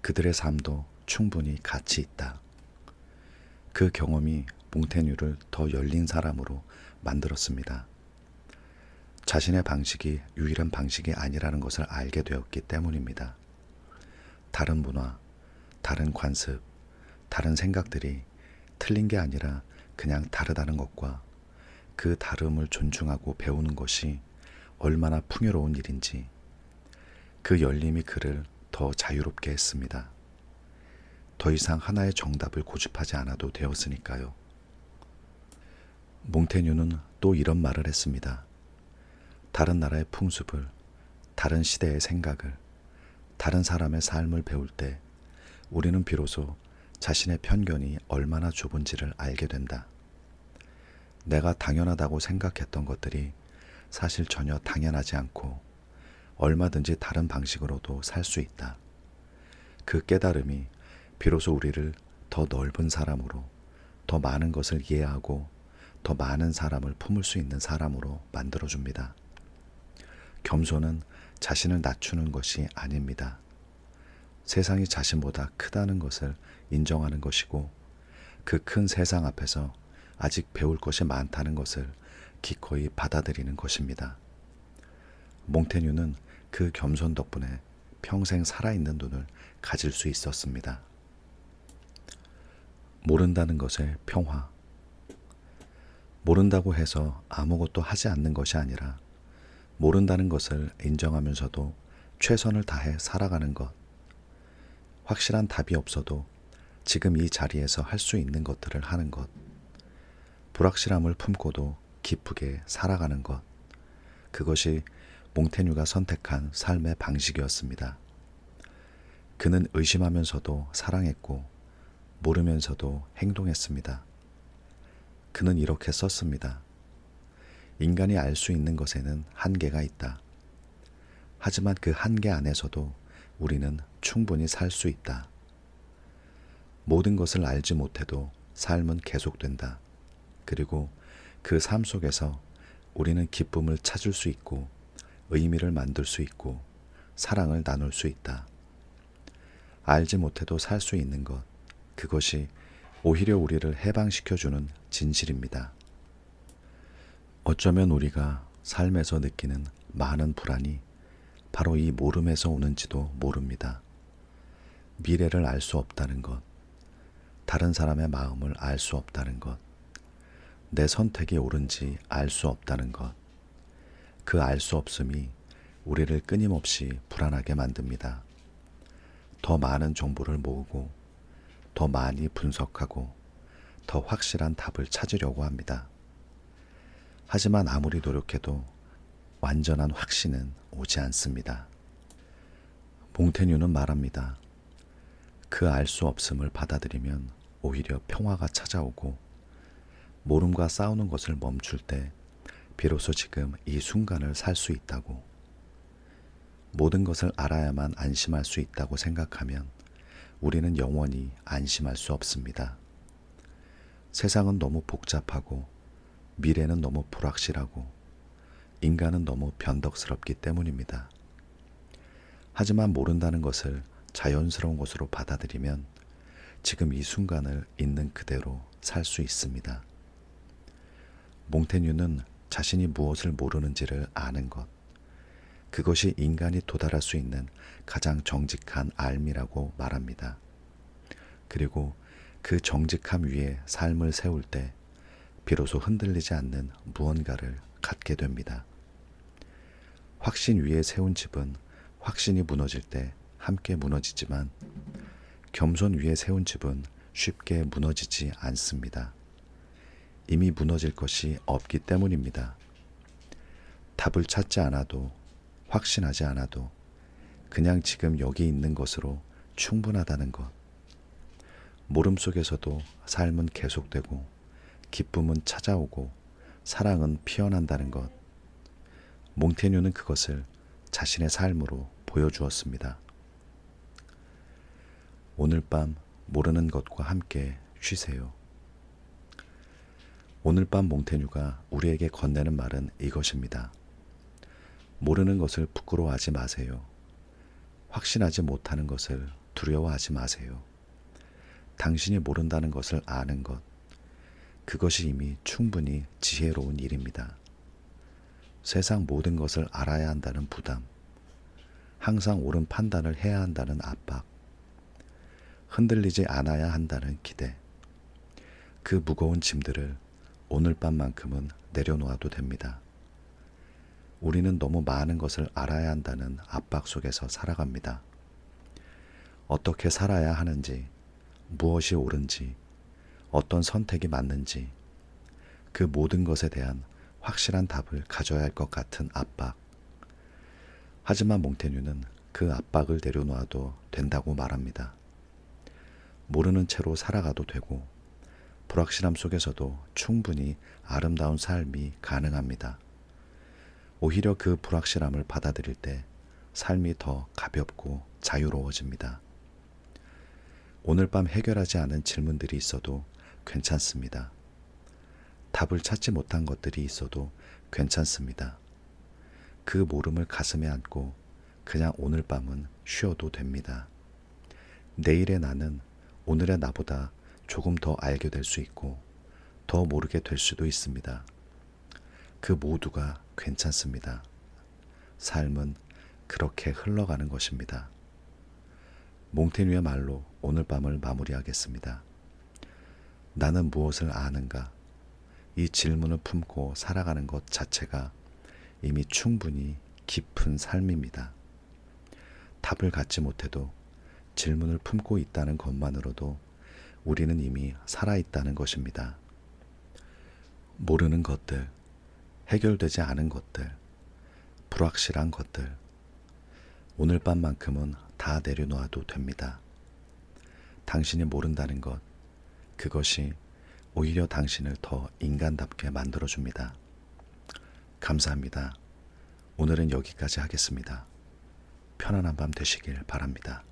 그들의 삶도 충분히 가치 있다. 그 경험이 몽테뉴를 더 열린 사람으로 만들었습니다. 자신의 방식이 유일한 방식이 아니라는 것을 알게 되었기 때문입니다. 다른 문화, 다른 관습, 다른 생각들이 틀린 게 아니라 그냥 다르다는 것과 그 다름을 존중하고 배우는 것이 얼마나 풍요로운 일인지 그 열림이 그를 더 자유롭게 했습니다. 더 이상 하나의 정답을 고집하지 않아도 되었으니까요. 몽테뉴는 또 이런 말을 했습니다. 다른 나라의 풍습을, 다른 시대의 생각을, 다른 사람의 삶을 배울 때 우리는 비로소 자신의 편견이 얼마나 좁은지를 알게 된다. 내가 당연하다고 생각했던 것들이 사실 전혀 당연하지 않고 얼마든지 다른 방식으로도 살 수 있다. 그 깨달음이 비로소 우리를 더 넓은 사람으로, 더 많은 것을 이해하고 더 많은 사람을 품을 수 있는 사람으로 만들어줍니다. 겸손은 자신을 낮추는 것이 아닙니다. 세상이 자신보다 크다는 것을 인정하는 것이고 그 큰 세상 앞에서 아직 배울 것이 많다는 것을 기꺼이 받아들이는 것입니다. 몽테뉴는 그 겸손 덕분에 평생 살아있는 눈을 가질 수 있었습니다. 모른다는 것의 평화. 모른다고 해서 아무것도 하지 않는 것이 아니라 모른다는 것을 인정하면서도 최선을 다해 살아가는 것. 확실한 답이 없어도 지금 이 자리에서 할 수 있는 것들을 하는 것, 불확실함을 품고도 기쁘게 살아가는 것, 그것이 몽테뉴가 선택한 삶의 방식이었습니다. 그는 의심하면서도 사랑했고 모르면서도 행동했습니다. 그는 이렇게 썼습니다. 인간이 알 수 있는 것에는 한계가 있다. 하지만 그 한계 안에서도 우리는 충분히 살 수 있다. 모든 것을 알지 못해도 삶은 계속된다. 그리고 그 삶 속에서 우리는 기쁨을 찾을 수 있고 의미를 만들 수 있고 사랑을 나눌 수 있다. 알지 못해도 살 수 있는 것, 그것이 오히려 우리를 해방시켜주는 진실입니다. 어쩌면 우리가 삶에서 느끼는 많은 불안이 바로 이 모름에서 오는지도 모릅니다. 미래를 알 수 없다는 것, 다른 사람의 마음을 알 수 없다는 것, 내 선택이 옳은지 알 수 없다는 것, 그 알 수 없음이 우리를 끊임없이 불안하게 만듭니다. 더 많은 정보를 모으고, 더 많이 분석하고, 더 확실한 답을 찾으려고 합니다. 하지만 아무리 노력해도 완전한 확신은 오지 않습니다. 몽테뉴는 말합니다. 그 알 수 없음을 받아들이면 오히려 평화가 찾아오고 모름과 싸우는 것을 멈출 때 비로소 지금 이 순간을 살 수 있다고. 모든 것을 알아야만 안심할 수 있다고 생각하면 우리는 영원히 안심할 수 없습니다. 세상은 너무 복잡하고 미래는 너무 불확실하고 인간은 너무 변덕스럽기 때문입니다. 하지만 모른다는 것을 자연스러운 것으로 받아들이면 지금 이 순간을 있는 그대로 살 수 있습니다. 몽테뉴는 자신이 무엇을 모르는지를 아는 것, 그것이 인간이 도달할 수 있는 가장 정직한 알미라고 말합니다. 그리고 그 정직함 위에 삶을 세울 때 비로소 흔들리지 않는 무언가를 갖게 됩니다. 확신 위에 세운 집은 확신이 무너질 때 함께 무너지지만 겸손 위에 세운 집은 쉽게 무너지지 않습니다. 이미 무너질 것이 없기 때문입니다. 답을 찾지 않아도 확신하지 않아도 그냥 지금 여기 있는 것으로 충분하다는 것. 모름 속에서도 삶은 계속되고 기쁨은 찾아오고 사랑은 피어난다는 것. 몽테뉴는 그것을 자신의 삶으로 보여주었습니다. 오늘 밤 모르는 것과 함께 쉬세요. 오늘 밤 몽테뉴가 우리에게 건네는 말은 이것입니다. 모르는 것을 부끄러워하지 마세요. 확신하지 못하는 것을 두려워하지 마세요. 당신이 모른다는 것을 아는 것, 그것이 이미 충분히 지혜로운 일입니다. 세상 모든 것을 알아야 한다는 부담, 항상 옳은 판단을 해야 한다는 압박, 흔들리지 않아야 한다는 기대, 그 무거운 짐들을 오늘 밤만큼은 내려놓아도 됩니다. 우리는 너무 많은 것을 알아야 한다는 압박 속에서 살아갑니다. 어떻게 살아야 하는지, 무엇이 옳은지, 어떤 선택이 맞는지, 그 모든 것에 대한 확실한 답을 가져야 할 것 같은 압박. 하지만 몽테뉴는 그 압박을 내려놓아도 된다고 말합니다. 모르는 채로 살아가도 되고 불확실함 속에서도 충분히 아름다운 삶이 가능합니다. 오히려 그 불확실함을 받아들일 때 삶이 더 가볍고 자유로워집니다. 오늘 밤 해결하지 않은 질문들이 있어도 괜찮습니다. 답을 찾지 못한 것들이 있어도 괜찮습니다. 그 모름을 가슴에 안고 그냥 오늘 밤은 쉬어도 됩니다. 내일의 나는 오늘의 나보다 조금 더 알게 될 수 있고 더 모르게 될 수도 있습니다. 그 모두가 괜찮습니다. 삶은 그렇게 흘러가는 것입니다. 몽테뉴의 말로 오늘 밤을 마무리하겠습니다. 나는 무엇을 아는가? 이 질문을 품고 살아가는 것 자체가 이미 충분히 깊은 삶입니다. 답을 갖지 못해도 질문을 품고 있다는 것만으로도 우리는 이미 살아있다는 것입니다. 모르는 것들, 해결되지 않은 것들, 불확실한 것들, 오늘 밤만큼은 다 내려놓아도 됩니다. 당신이 모른다는 것, 그것이 오히려 당신을 더 인간답게 만들어줍니다. 감사합니다. 오늘은 여기까지 하겠습니다. 편안한 밤 되시길 바랍니다.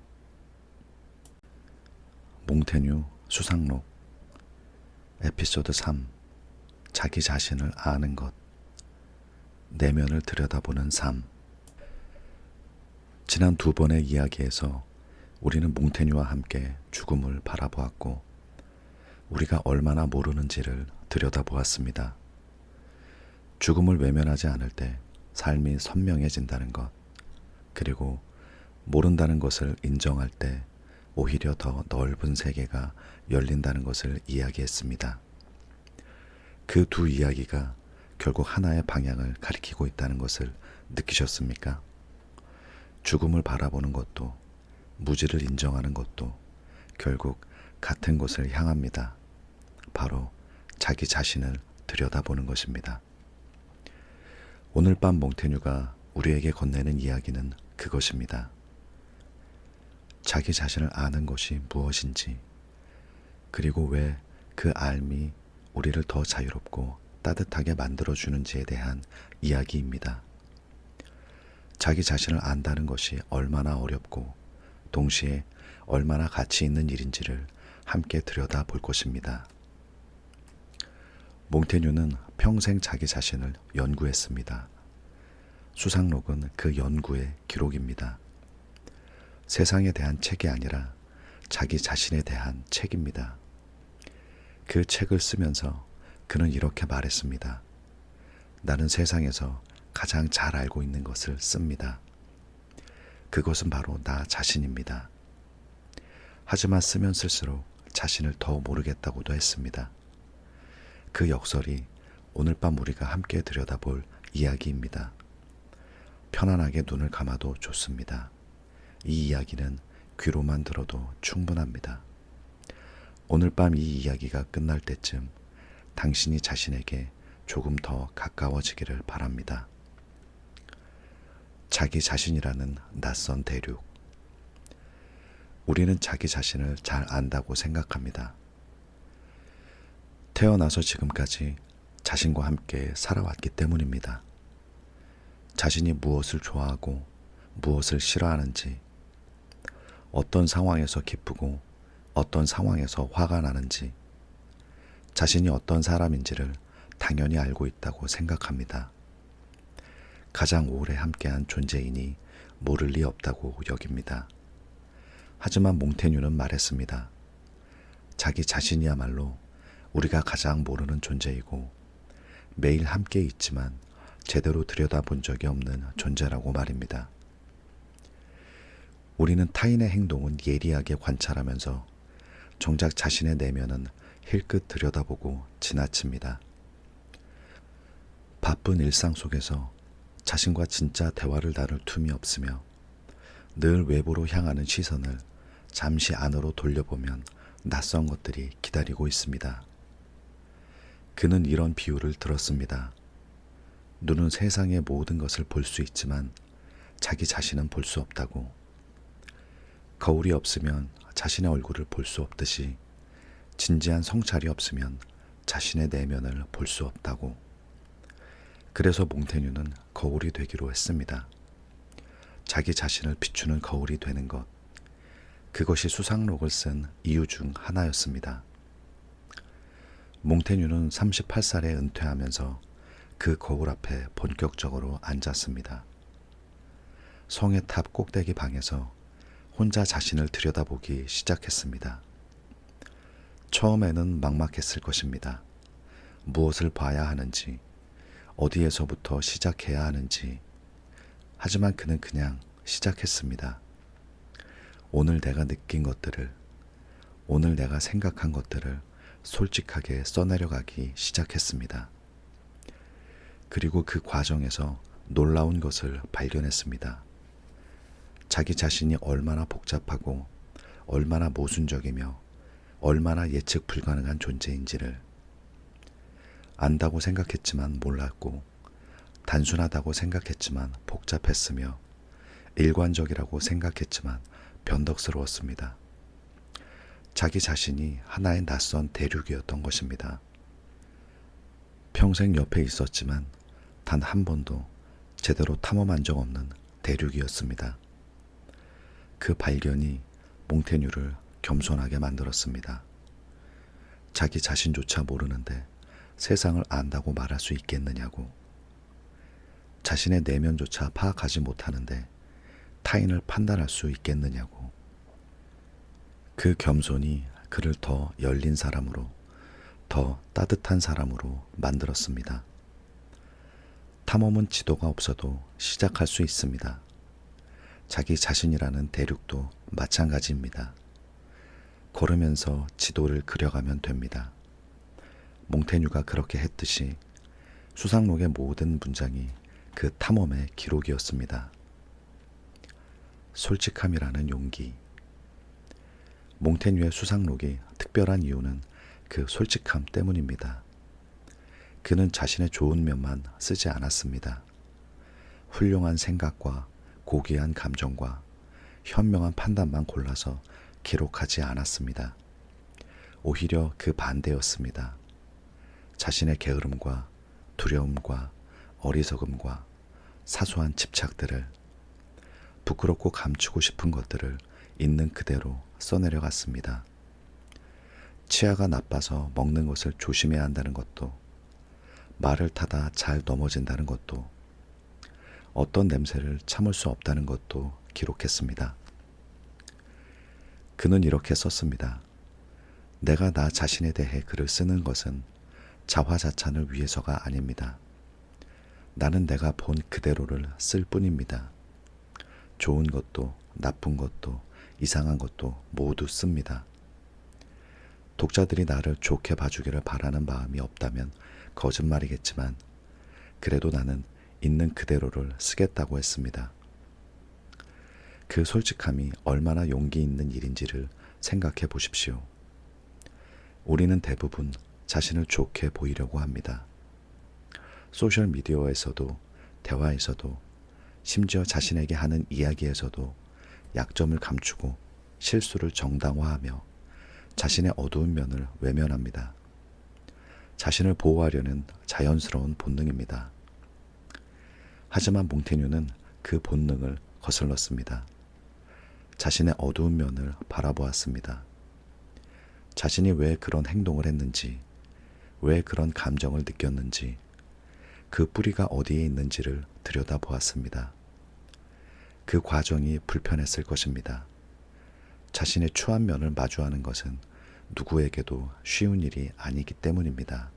몽테뉴 수상록 에피소드 3 자기 자신을 아는 것 내면을 들여다보는 삶. 지난 2번의 이야기에서 우리는 몽테뉴와 함께 죽음을 바라보았고 우리가 얼마나 모르는지를 들여다보았습니다. 죽음을 외면하지 않을 때 삶이 선명해진다는 것, 그리고 모른다는 것을 인정할 때 오히려 더 넓은 세계가 열린다는 것을 이야기했습니다. 그 두 이야기가 결국 하나의 방향을 가리키고 있다는 것을 느끼셨습니까? 죽음을 바라보는 것도 무지를 인정하는 것도 결국 같은 곳을 향합니다. 바로 자기 자신을 들여다보는 것입니다. 오늘 밤 몽테뉴가 우리에게 건네는 이야기는 그것입니다. 자기 자신을 아는 것이 무엇인지, 그리고 왜 그 알미 우리를 더 자유롭고 따뜻하게 만들어주는지에 대한 이야기입니다. 자기 자신을 안다는 것이 얼마나 어렵고 동시에 얼마나 가치 있는 일인지를 함께 들여다볼 것입니다. 몽테뉴는 평생 자기 자신을 연구했습니다. 수상록은 그 연구의 기록입니다. 세상에 대한 책이 아니라 자기 자신에 대한 책입니다. 그 책을 쓰면서 그는 이렇게 말했습니다. 나는 세상에서 가장 잘 알고 있는 것을 씁니다. 그것은 바로 나 자신입니다. 하지만 쓰면 쓸수록 자신을 더 모르겠다고도 했습니다. 그 역설이 오늘 밤 우리가 함께 들여다볼 이야기입니다. 편안하게 눈을 감아도 좋습니다. 이 이야기는 귀로만 들어도 충분합니다. 오늘 밤 이 이야기가 끝날 때쯤 당신이 자신에게 조금 더 가까워지기를 바랍니다. 자기 자신이라는 낯선 대륙. 우리는 자기 자신을 잘 안다고 생각합니다. 태어나서 지금까지 자신과 함께 살아왔기 때문입니다. 자신이 무엇을 좋아하고 무엇을 싫어하는지, 어떤 상황에서 기쁘고 어떤 상황에서 화가 나는지, 자신이 어떤 사람인지를 당연히 알고 있다고 생각합니다. 가장 오래 함께한 존재이니 모를 리 없다고 여깁니다. 하지만 몽테뉴는 말했습니다. 자기 자신이야말로 우리가 가장 모르는 존재이고 매일 함께 있지만 제대로 들여다본 적이 없는 존재라고 말입니다. 우리는 타인의 행동은 예리하게 관찰하면서 정작 자신의 내면은 힐끗 들여다보고 지나칩니다. 바쁜 일상 속에서 자신과 진짜 대화를 나눌 틈이 없으며 늘 외부로 향하는 시선을 잠시 안으로 돌려보면 낯선 것들이 기다리고 있습니다. 그는 이런 비유를 들었습니다. 눈은 세상의 모든 것을 볼 수 있지만 자기 자신은 볼 수 없다고. 거울이 없으면 자신의 얼굴을 볼 수 없듯이 진지한 성찰이 없으면 자신의 내면을 볼 수 없다고. 그래서 몽테뉴는 거울이 되기로 했습니다. 자기 자신을 비추는 거울이 되는 것. 그것이 수상록을 쓴 이유 중 하나였습니다. 몽테뉴는 38살에 은퇴하면서 그 거울 앞에 본격적으로 앉았습니다. 성의 탑 꼭대기 방에서 혼자 자신을 들여다보기 시작했습니다. 처음에는 막막했을 것입니다. 무엇을 봐야 하는지, 어디에서부터 시작해야 하는지. 하지만 그는 그냥 시작했습니다. 오늘 내가 느낀 것들을, 오늘 내가 생각한 것들을 솔직하게 써내려가기 시작했습니다. 그리고 그 과정에서 놀라운 것을 발견했습니다. 자기 자신이 얼마나 복잡하고 얼마나 모순적이며 얼마나 예측 불가능한 존재인지를 안다고 생각했지만 몰랐고 단순하다고 생각했지만 복잡했으며 일관적이라고 생각했지만 변덕스러웠습니다. 자기 자신이 하나의 낯선 대륙이었던 것입니다. 평생 옆에 있었지만 단 한 번도 제대로 탐험한 적 없는 대륙이었습니다. 그 발견이 몽테뉴를 겸손하게 만들었습니다. 자기 자신조차 모르는데 세상을 안다고 말할 수 있겠느냐고. 자신의 내면조차 파악하지 못하는데 타인을 판단할 수 있겠느냐고. 그 겸손이 그를 더 열린 사람으로, 더 따뜻한 사람으로 만들었습니다. 탐험은 지도가 없어도 시작할 수 있습니다. 자기 자신이라는 대륙도 마찬가지입니다. 걸으면서 지도를 그려가면 됩니다. 몽테뉴가 그렇게 했듯이 수상록의 모든 문장이 그 탐험의 기록이었습니다. 솔직함이라는 용기. 몽테뉴의 수상록이 특별한 이유는 그 솔직함 때문입니다. 그는 자신의 좋은 면만 쓰지 않았습니다. 훌륭한 생각과 고귀한 감정과 현명한 판단만 골라서 기록하지 않았습니다. 오히려 그 반대였습니다. 자신의 게으름과 두려움과 어리석음과 사소한 집착들을, 부끄럽고 감추고 싶은 것들을 있는 그대로 써내려갔습니다. 치아가 나빠서 먹는 것을 조심해야 한다는 것도, 말을 타다 잘 넘어진다는 것도, 어떤 냄새를 참을 수 없다는 것도 기록했습니다. 그는 이렇게 썼습니다. 내가 나 자신에 대해 글을 쓰는 것은 자화자찬을 위해서가 아닙니다. 나는 내가 본 그대로를 쓸 뿐입니다. 좋은 것도 나쁜 것도 이상한 것도 모두 씁니다. 독자들이 나를 좋게 봐주기를 바라는 마음이 없다면 거짓말이겠지만 그래도 나는 있는 그대로를 쓰겠다고 했습니다. 그 솔직함이 얼마나 용기 있는 일인지를 생각해 보십시오. 우리는 대부분 자신을 좋게 보이려고 합니다. 소셜미디어에서도 대화에서도 심지어 자신에게 하는 이야기에서도 약점을 감추고 실수를 정당화하며 자신의 어두운 면을 외면합니다. 자신을 보호하려는 자연스러운 본능입니다. 하지만 몽테뉴는 그 본능을 거슬렀습니다. 자신의 어두운 면을 바라보았습니다. 자신이 왜 그런 행동을 했는지, 왜 그런 감정을 느꼈는지, 그 뿌리가 어디에 있는지를 들여다보았습니다. 그 과정이 불편했을 것입니다. 자신의 추한 면을 마주하는 것은 누구에게도 쉬운 일이 아니기 때문입니다.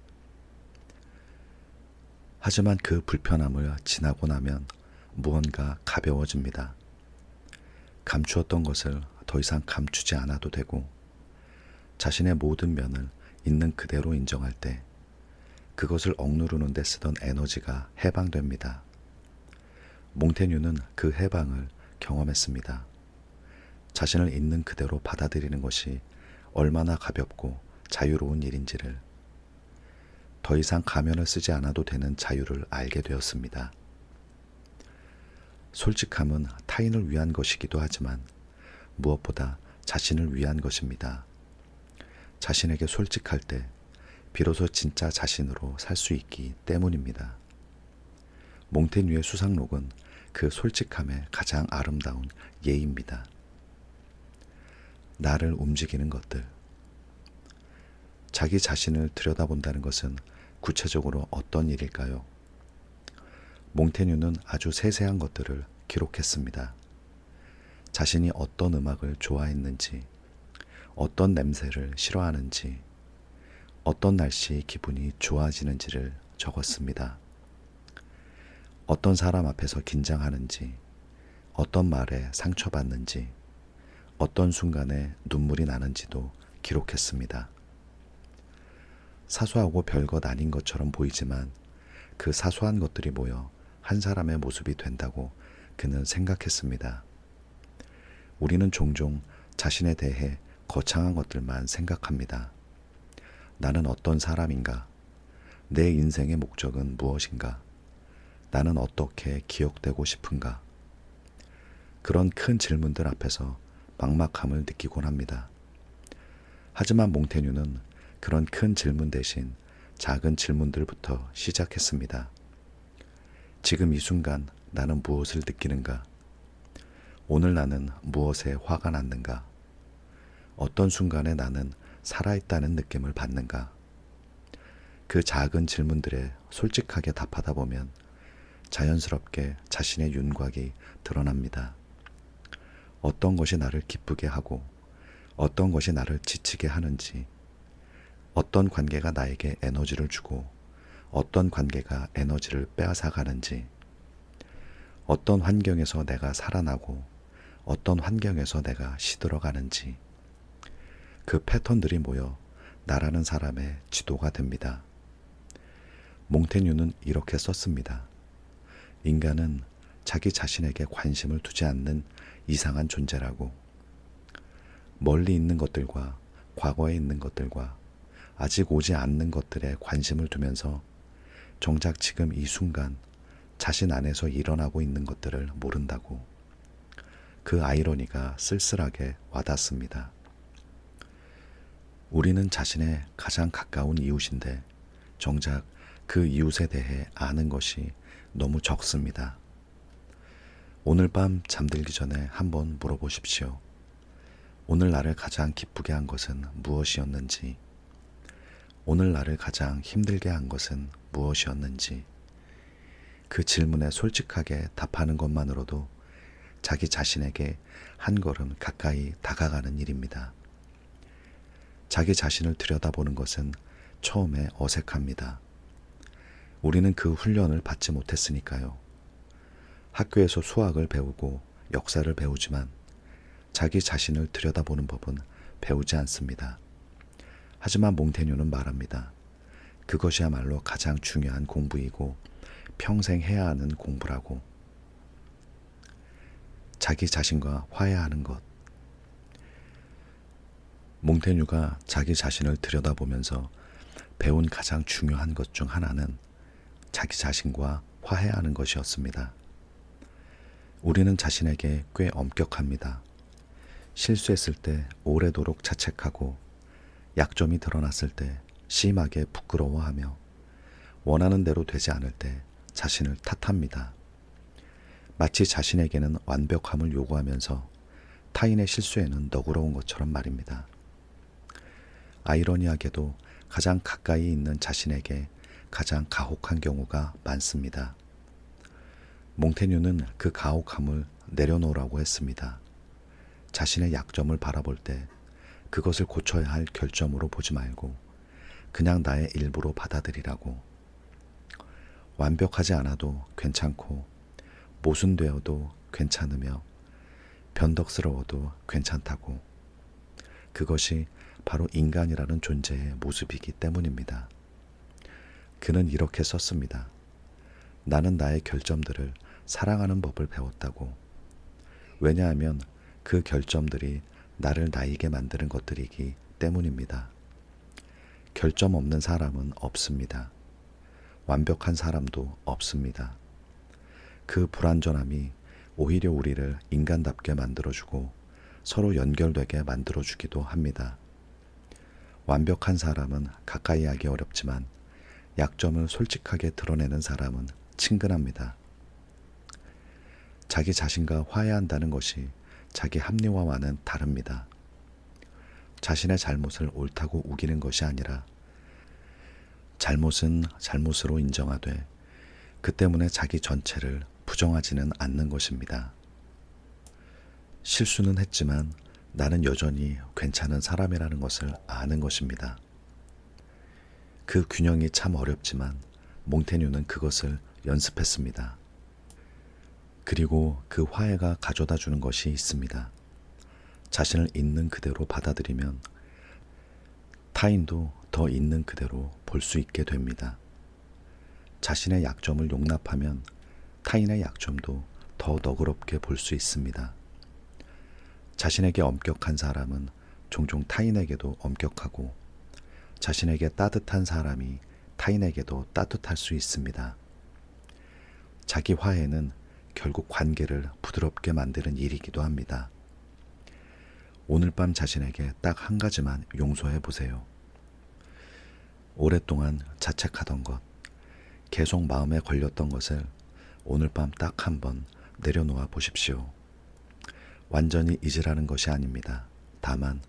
하지만 그 불편함을 지나고 나면 무언가 가벼워집니다. 감추었던 것을 더 이상 감추지 않아도 되고, 자신의 모든 면을 있는 그대로 인정할 때 그것을 억누르는 데 쓰던 에너지가 해방됩니다. 몽테뉴는 그 해방을 경험했습니다. 자신을 있는 그대로 받아들이는 것이 얼마나 가볍고 자유로운 일인지를, 더 이상 가면을 쓰지 않아도 되는 자유를 알게 되었습니다. 솔직함은 타인을 위한 것이기도 하지만 무엇보다 자신을 위한 것입니다. 자신에게 솔직할 때 비로소 진짜 자신으로 살 수 있기 때문입니다. 몽테뉴의 수상록은 그 솔직함의 가장 아름다운 예입니다. 나를 움직이는 것들. 자기 자신을 들여다본다는 것은 구체적으로 어떤 일일까요? 몽테뉴는 아주 세세한 것들을 기록했습니다. 자신이 어떤 음악을 좋아했는지, 어떤 냄새를 싫어하는지, 어떤 날씨의 기분이 좋아지는지를 적었습니다. 어떤 사람 앞에서 긴장하는지, 어떤 말에 상처받는지, 어떤 순간에 눈물이 나는지도 기록했습니다. 사소하고 별것 아닌 것처럼 보이지만 그 사소한 것들이 모여 한 사람의 모습이 된다고 그는 생각했습니다. 우리는 종종 자신에 대해 거창한 것들만 생각합니다. 나는 어떤 사람인가? 내 인생의 목적은 무엇인가? 나는 어떻게 기억되고 싶은가? 그런 큰 질문들 앞에서 막막함을 느끼곤 합니다. 하지만 몽테뉴는 그런 큰 질문 대신 작은 질문들부터 시작했습니다. 지금 이 순간 나는 무엇을 느끼는가? 오늘 나는 무엇에 화가 났는가? 어떤 순간에 나는 살아있다는 느낌을 받는가? 그 작은 질문들에 솔직하게 답하다 보면 자연스럽게 자신의 윤곽이 드러납니다. 어떤 것이 나를 기쁘게 하고 어떤 것이 나를 지치게 하는지, 어떤 관계가 나에게 에너지를 주고 어떤 관계가 에너지를 빼앗아가는지, 어떤 환경에서 내가 살아나고 어떤 환경에서 내가 시들어가는지, 그 패턴들이 모여 나라는 사람의 지도가 됩니다. 몽테뉴는 이렇게 썼습니다. 인간은 자기 자신에게 관심을 두지 않는 이상한 존재라고. 멀리 있는 것들과 과거에 있는 것들과 아직 오지 않는 것들에 관심을 두면서 정작 지금 이 순간 자신 안에서 일어나고 있는 것들을 모른다고. 그 아이러니가 쓸쓸하게 와닿습니다. 우리는 자신의 가장 가까운 이웃인데 정작 그 이웃에 대해 아는 것이 너무 적습니다. 오늘 밤 잠들기 전에 한번 물어보십시오. 오늘 나를 가장 기쁘게 한 것은 무엇이었는지, 오늘 나를 가장 힘들게 한 것은 무엇이었는지, 그 질문에 솔직하게 답하는 것만으로도 자기 자신에게 한 걸음 가까이 다가가는 일입니다. 자기 자신을 들여다보는 것은 처음에 어색합니다. 우리는 그 훈련을 받지 못했으니까요. 학교에서 수학을 배우고 역사를 배우지만 자기 자신을 들여다보는 법은 배우지 않습니다. 하지만 몽테뉴는 말합니다. 그것이야말로 가장 중요한 공부이고 평생 해야 하는 공부라고. 자기 자신과 화해하는 것. 몽테뉴가 자기 자신을 들여다보면서 배운 가장 중요한 것 중 하나는 자기 자신과 화해하는 것이었습니다. 우리는 자신에게 꽤 엄격합니다. 실수했을 때 오래도록 자책하고 약점이 드러났을 때 심하게 부끄러워하며 원하는 대로 되지 않을 때 자신을 탓합니다. 마치 자신에게는 완벽함을 요구하면서 타인의 실수에는 너그러운 것처럼 말입니다. 아이러니하게도 가장 가까이 있는 자신에게 가장 가혹한 경우가 많습니다. 몽테뉴는 그 가혹함을 내려놓으라고 했습니다. 자신의 약점을 바라볼 때 그것을 고쳐야 할 결점으로 보지 말고 그냥 나의 일부로 받아들이라고. 완벽하지 않아도 괜찮고 모순되어도 괜찮으며 변덕스러워도 괜찮다고. 그것이 바로 인간이라는 존재의 모습이기 때문입니다. 그는 이렇게 썼습니다. 나는 나의 결점들을 사랑하는 법을 배웠다고. 왜냐하면 그 결점들이 나를 나이게 만드는 것들이기 때문입니다. 결점 없는 사람은 없습니다. 완벽한 사람도 없습니다. 그 불완전함이 오히려 우리를 인간답게 만들어주고 서로 연결되게 만들어주기도 합니다. 완벽한 사람은 가까이 하기 어렵지만 약점을 솔직하게 드러내는 사람은 친근합니다. 자기 자신과 화해한다는 것이 자기 합리화와는 다릅니다. 자신의 잘못을 옳다고 우기는 것이 아니라 잘못은 잘못으로 인정하되 그 때문에 자기 전체를 부정하지는 않는 것입니다. 실수는 했지만 나는 여전히 괜찮은 사람이라는 것을 아는 것입니다. 그 균형이 참 어렵지만 몽테뉴는 그것을 연습했습니다. 그리고 그 화해가 가져다 주는 것이 있습니다. 자신을 있는 그대로 받아들이면 타인도 더 있는 그대로 볼 수 있게 됩니다. 자신의 약점을 용납하면 타인의 약점도 더 너그럽게 볼 수 있습니다. 자신에게 엄격한 사람은 종종 타인에게도 엄격하고 자신에게 따뜻한 사람이 타인에게도 따뜻할 수 있습니다. 자기 화해는 결국 관계를 부드럽게 만드는 일이기도 합니다. 오늘 밤 자신에게 딱 한 가지만 용서해 보세요. 오랫동안 자책하던 것, 계속 마음에 걸렸던 것을 오늘 밤 딱 한 번 내려놓아 보십시오. 완전히 잊으라는 것이 아닙니다. 다만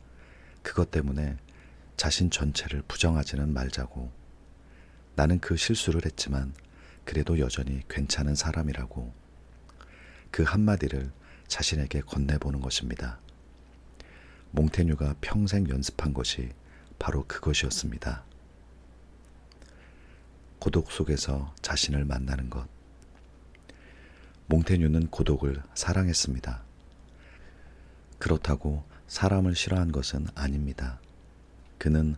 그것 때문에 자신 전체를 부정하지는 말자고, 나는 그 실수를 했지만 그래도 여전히 괜찮은 사람이라고, 그 한마디를 자신에게 건네보는 것입니다. 몽테뉴가 평생 연습한 것이 바로 그것이었습니다. 고독 속에서 자신을 만나는 것. 몽테뉴는 고독을 사랑했습니다. 그렇다고 사람을 싫어한 것은 아닙니다. 그는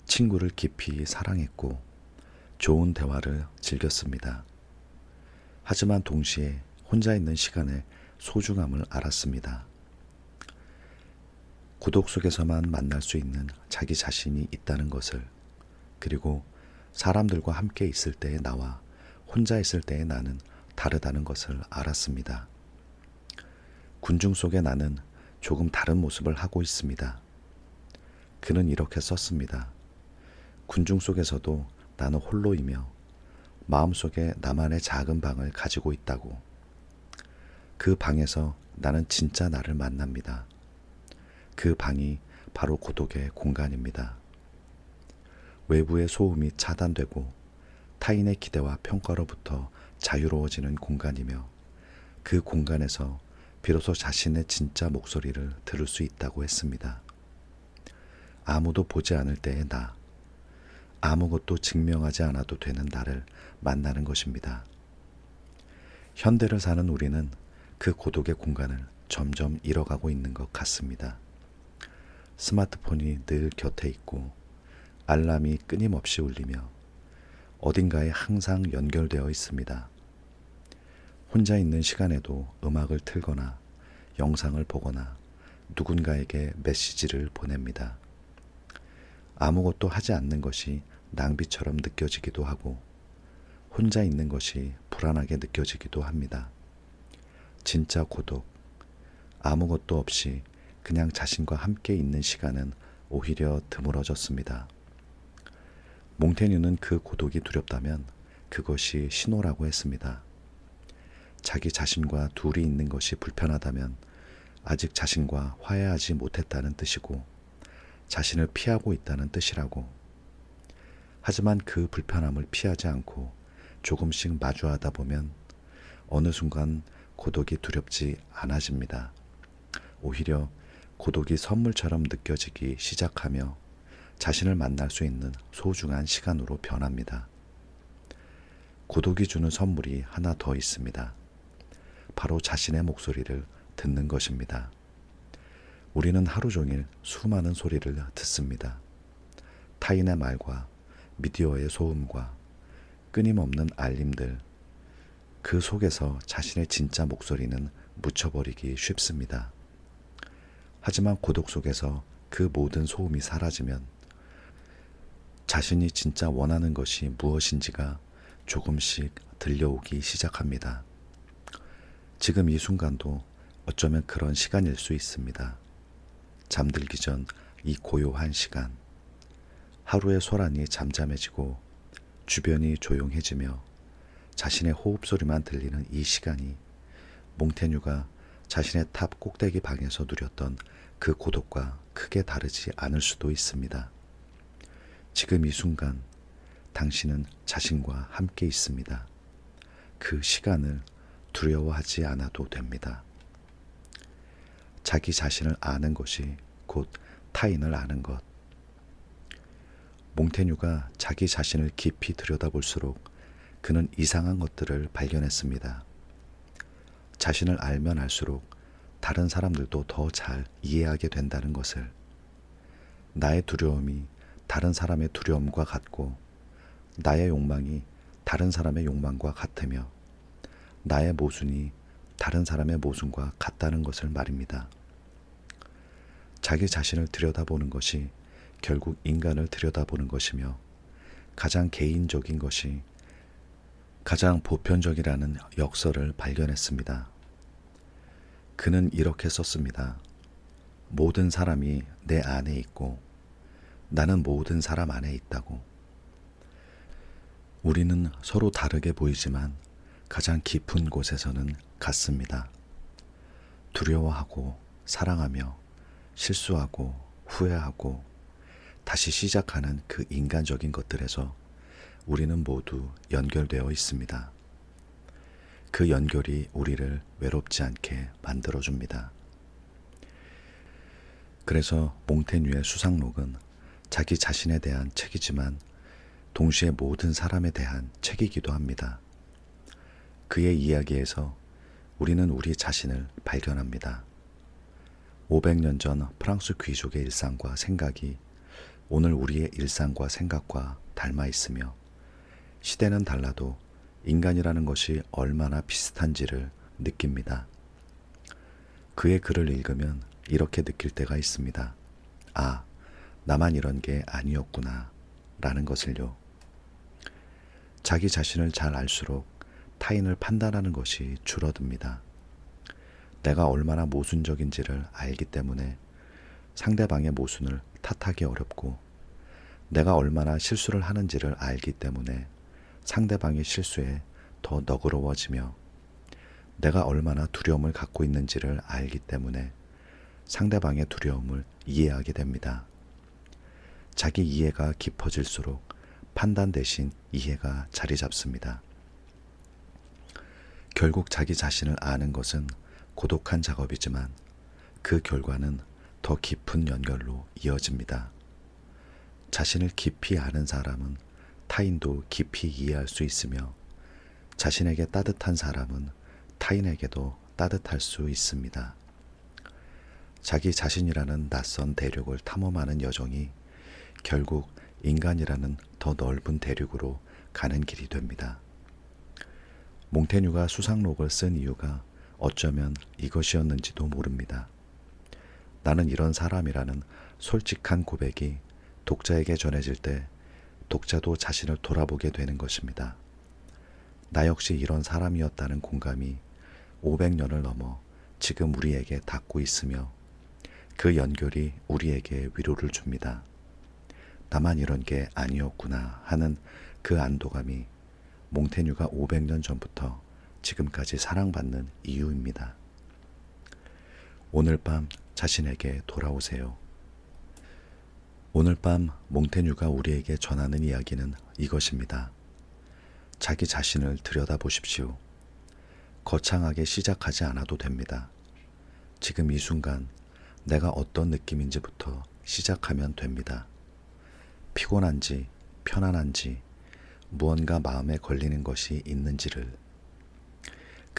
친구를 깊이 사랑했고 좋은 대화를 즐겼습니다. 하지만 동시에 혼자 있는 시간의 소중함을 알았습니다. 고독 속에서만 만날 수 있는 자기 자신이 있다는 것을, 그리고 사람들과 함께 있을 때의 나와 혼자 있을 때의 나는 다르다는 것을 알았습니다. 군중 속의 나는 조금 다른 모습을 하고 있습니다. 그는 이렇게 썼습니다. 군중 속에서도 나는 홀로이며 마음속에 나만의 작은 방을 가지고 있다고. 그 방에서 나는 진짜 나를 만납니다. 그 방이 바로 고독의 공간입니다. 외부의 소음이 차단되고 타인의 기대와 평가로부터 자유로워지는 공간이며, 그 공간에서 비로소 자신의 진짜 목소리를 들을 수 있다고 했습니다. 아무도 보지 않을 때의 나, 아무것도 증명하지 않아도 되는 나를 만나는 것입니다. 현대를 사는 우리는 그 고독의 공간을 점점 잃어가고 있는 것 같습니다. 스마트폰이 늘 곁에 있고 알람이 끊임없이 울리며 어딘가에 항상 연결되어 있습니다. 혼자 있는 시간에도 음악을 틀거나 영상을 보거나 누군가에게 메시지를 보냅니다. 아무것도 하지 않는 것이 낭비처럼 느껴지기도 하고 혼자 있는 것이 불안하게 느껴지기도 합니다. 진짜 고독, 아무것도 없이 그냥 자신과 함께 있는 시간은 오히려 드물어졌습니다. 몽테뉴는 그 고독이 두렵다면 그것이 신호라고 했습니다. 자기 자신과 둘이 있는 것이 불편하다면 아직 자신과 화해하지 못했다는 뜻이고 자신을 피하고 있다는 뜻이라고. 하지만 그 불편함을 피하지 않고 조금씩 마주하다 보면 어느 순간 고독이 두렵지 않아집니다. 오히려 고독이 선물처럼 느껴지기 시작하며 자신을 만날 수 있는 소중한 시간으로 변합니다. 고독이 주는 선물이 하나 더 있습니다. 바로 자신의 목소리를 듣는 것입니다. 우리는 하루 종일 수많은 소리를 듣습니다. 타인의 말과 미디어의 소음과 끊임없는 알림들, 그 속에서 자신의 진짜 목소리는 묻혀버리기 쉽습니다. 하지만 고독 속에서 그 모든 소음이 사라지면 자신이 진짜 원하는 것이 무엇인지가 조금씩 들려오기 시작합니다. 지금 이 순간도 어쩌면 그런 시간일 수 있습니다. 잠들기 전 이 고요한 시간, 하루의 소란이 잠잠해지고 주변이 조용해지며 자신의 호흡 소리만 들리는 이 시간이 몽테뉴가 자신의 탑 꼭대기 방에서 누렸던 그 고독과 크게 다르지 않을 수도 있습니다. 지금 이 순간 당신은 자신과 함께 있습니다. 그 시간을 두려워하지 않아도 됩니다. 자기 자신을 아는 것이 곧 타인을 아는 것. 몽테뉴가 자기 자신을 깊이 들여다볼수록 그는 이상한 것들을 발견했습니다. 자신을 알면 알수록 다른 사람들도 더 잘 이해하게 된다는 것을, 나의 두려움이 다른 사람의 두려움과 같고 나의 욕망이 다른 사람의 욕망과 같으며 나의 모순이 다른 사람의 모순과 같다는 것을 말입니다. 자기 자신을 들여다보는 것이 결국 인간을 들여다보는 것이며 가장 개인적인 것이 가장 보편적이라는 역설을 발견했습니다. 그는 이렇게 썼습니다. 모든 사람이 내 안에 있고 나는 모든 사람 안에 있다고. 우리는 서로 다르게 보이지만 가장 깊은 곳에서는 같습니다. 두려워하고 사랑하며 실수하고 후회하고 다시 시작하는 그 인간적인 것들에서 우리는 모두 연결되어 있습니다. 그 연결이 우리를 외롭지 않게 만들어줍니다. 그래서 몽테뉴의 수상록은 자기 자신에 대한 책이지만 동시에 모든 사람에 대한 책이기도 합니다. 그의 이야기에서 우리는 우리 자신을 발견합니다. 500년 전 프랑스 귀족의 일상과 생각이 오늘 우리의 일상과 생각과 닮아 있으며 시대는 달라도 인간이라는 것이 얼마나 비슷한지를 느낍니다. 그의 글을 읽으면 이렇게 느낄 때가 있습니다. 아, 나만 이런 게 아니었구나 라는 것을요. 자기 자신을 잘 알수록 타인을 판단하는 것이 줄어듭니다. 내가 얼마나 모순적인지를 알기 때문에 상대방의 모순을 탓하기 어렵고 내가 얼마나 실수를 하는지를 알기 때문에 상대방의 실수에 더 너그러워지며 내가 얼마나 두려움을 갖고 있는지를 알기 때문에 상대방의 두려움을 이해하게 됩니다. 자기 이해가 깊어질수록 판단 대신 이해가 자리 잡습니다. 결국 자기 자신을 아는 것은 고독한 작업이지만 그 결과는 더 깊은 연결로 이어집니다. 자신을 깊이 아는 사람은 타인도 깊이 이해할 수 있으며 자신에게 따뜻한 사람은 타인에게도 따뜻할 수 있습니다. 자기 자신이라는 낯선 대륙을 탐험하는 여정이 결국 인간이라는 더 넓은 대륙으로 가는 길이 됩니다. 몽테뉴가 수상록을 쓴 이유가 어쩌면 이것이었는지도 모릅니다. 나는 이런 사람이라는 솔직한 고백이 독자에게 전해질 때 독자도 자신을 돌아보게 되는 것입니다. 나 역시 이런 사람이었다는 공감이 500년을 넘어 지금 우리에게 닿고 있으며 그 연결이 우리에게 위로를 줍니다. 나만 이런 게 아니었구나 하는 그 안도감이 몽테뉴가 500년 전부터 지금까지 사랑받는 이유입니다. 오늘 밤 자신에게 돌아오세요. 오늘 밤 몽테뉴가 우리에게 전하는 이야기는 이것입니다. 자기 자신을 들여다보십시오. 거창하게 시작하지 않아도 됩니다. 지금 이 순간 내가 어떤 느낌인지부터 시작하면 됩니다. 피곤한지 편안한지 무언가 마음에 걸리는 것이 있는지를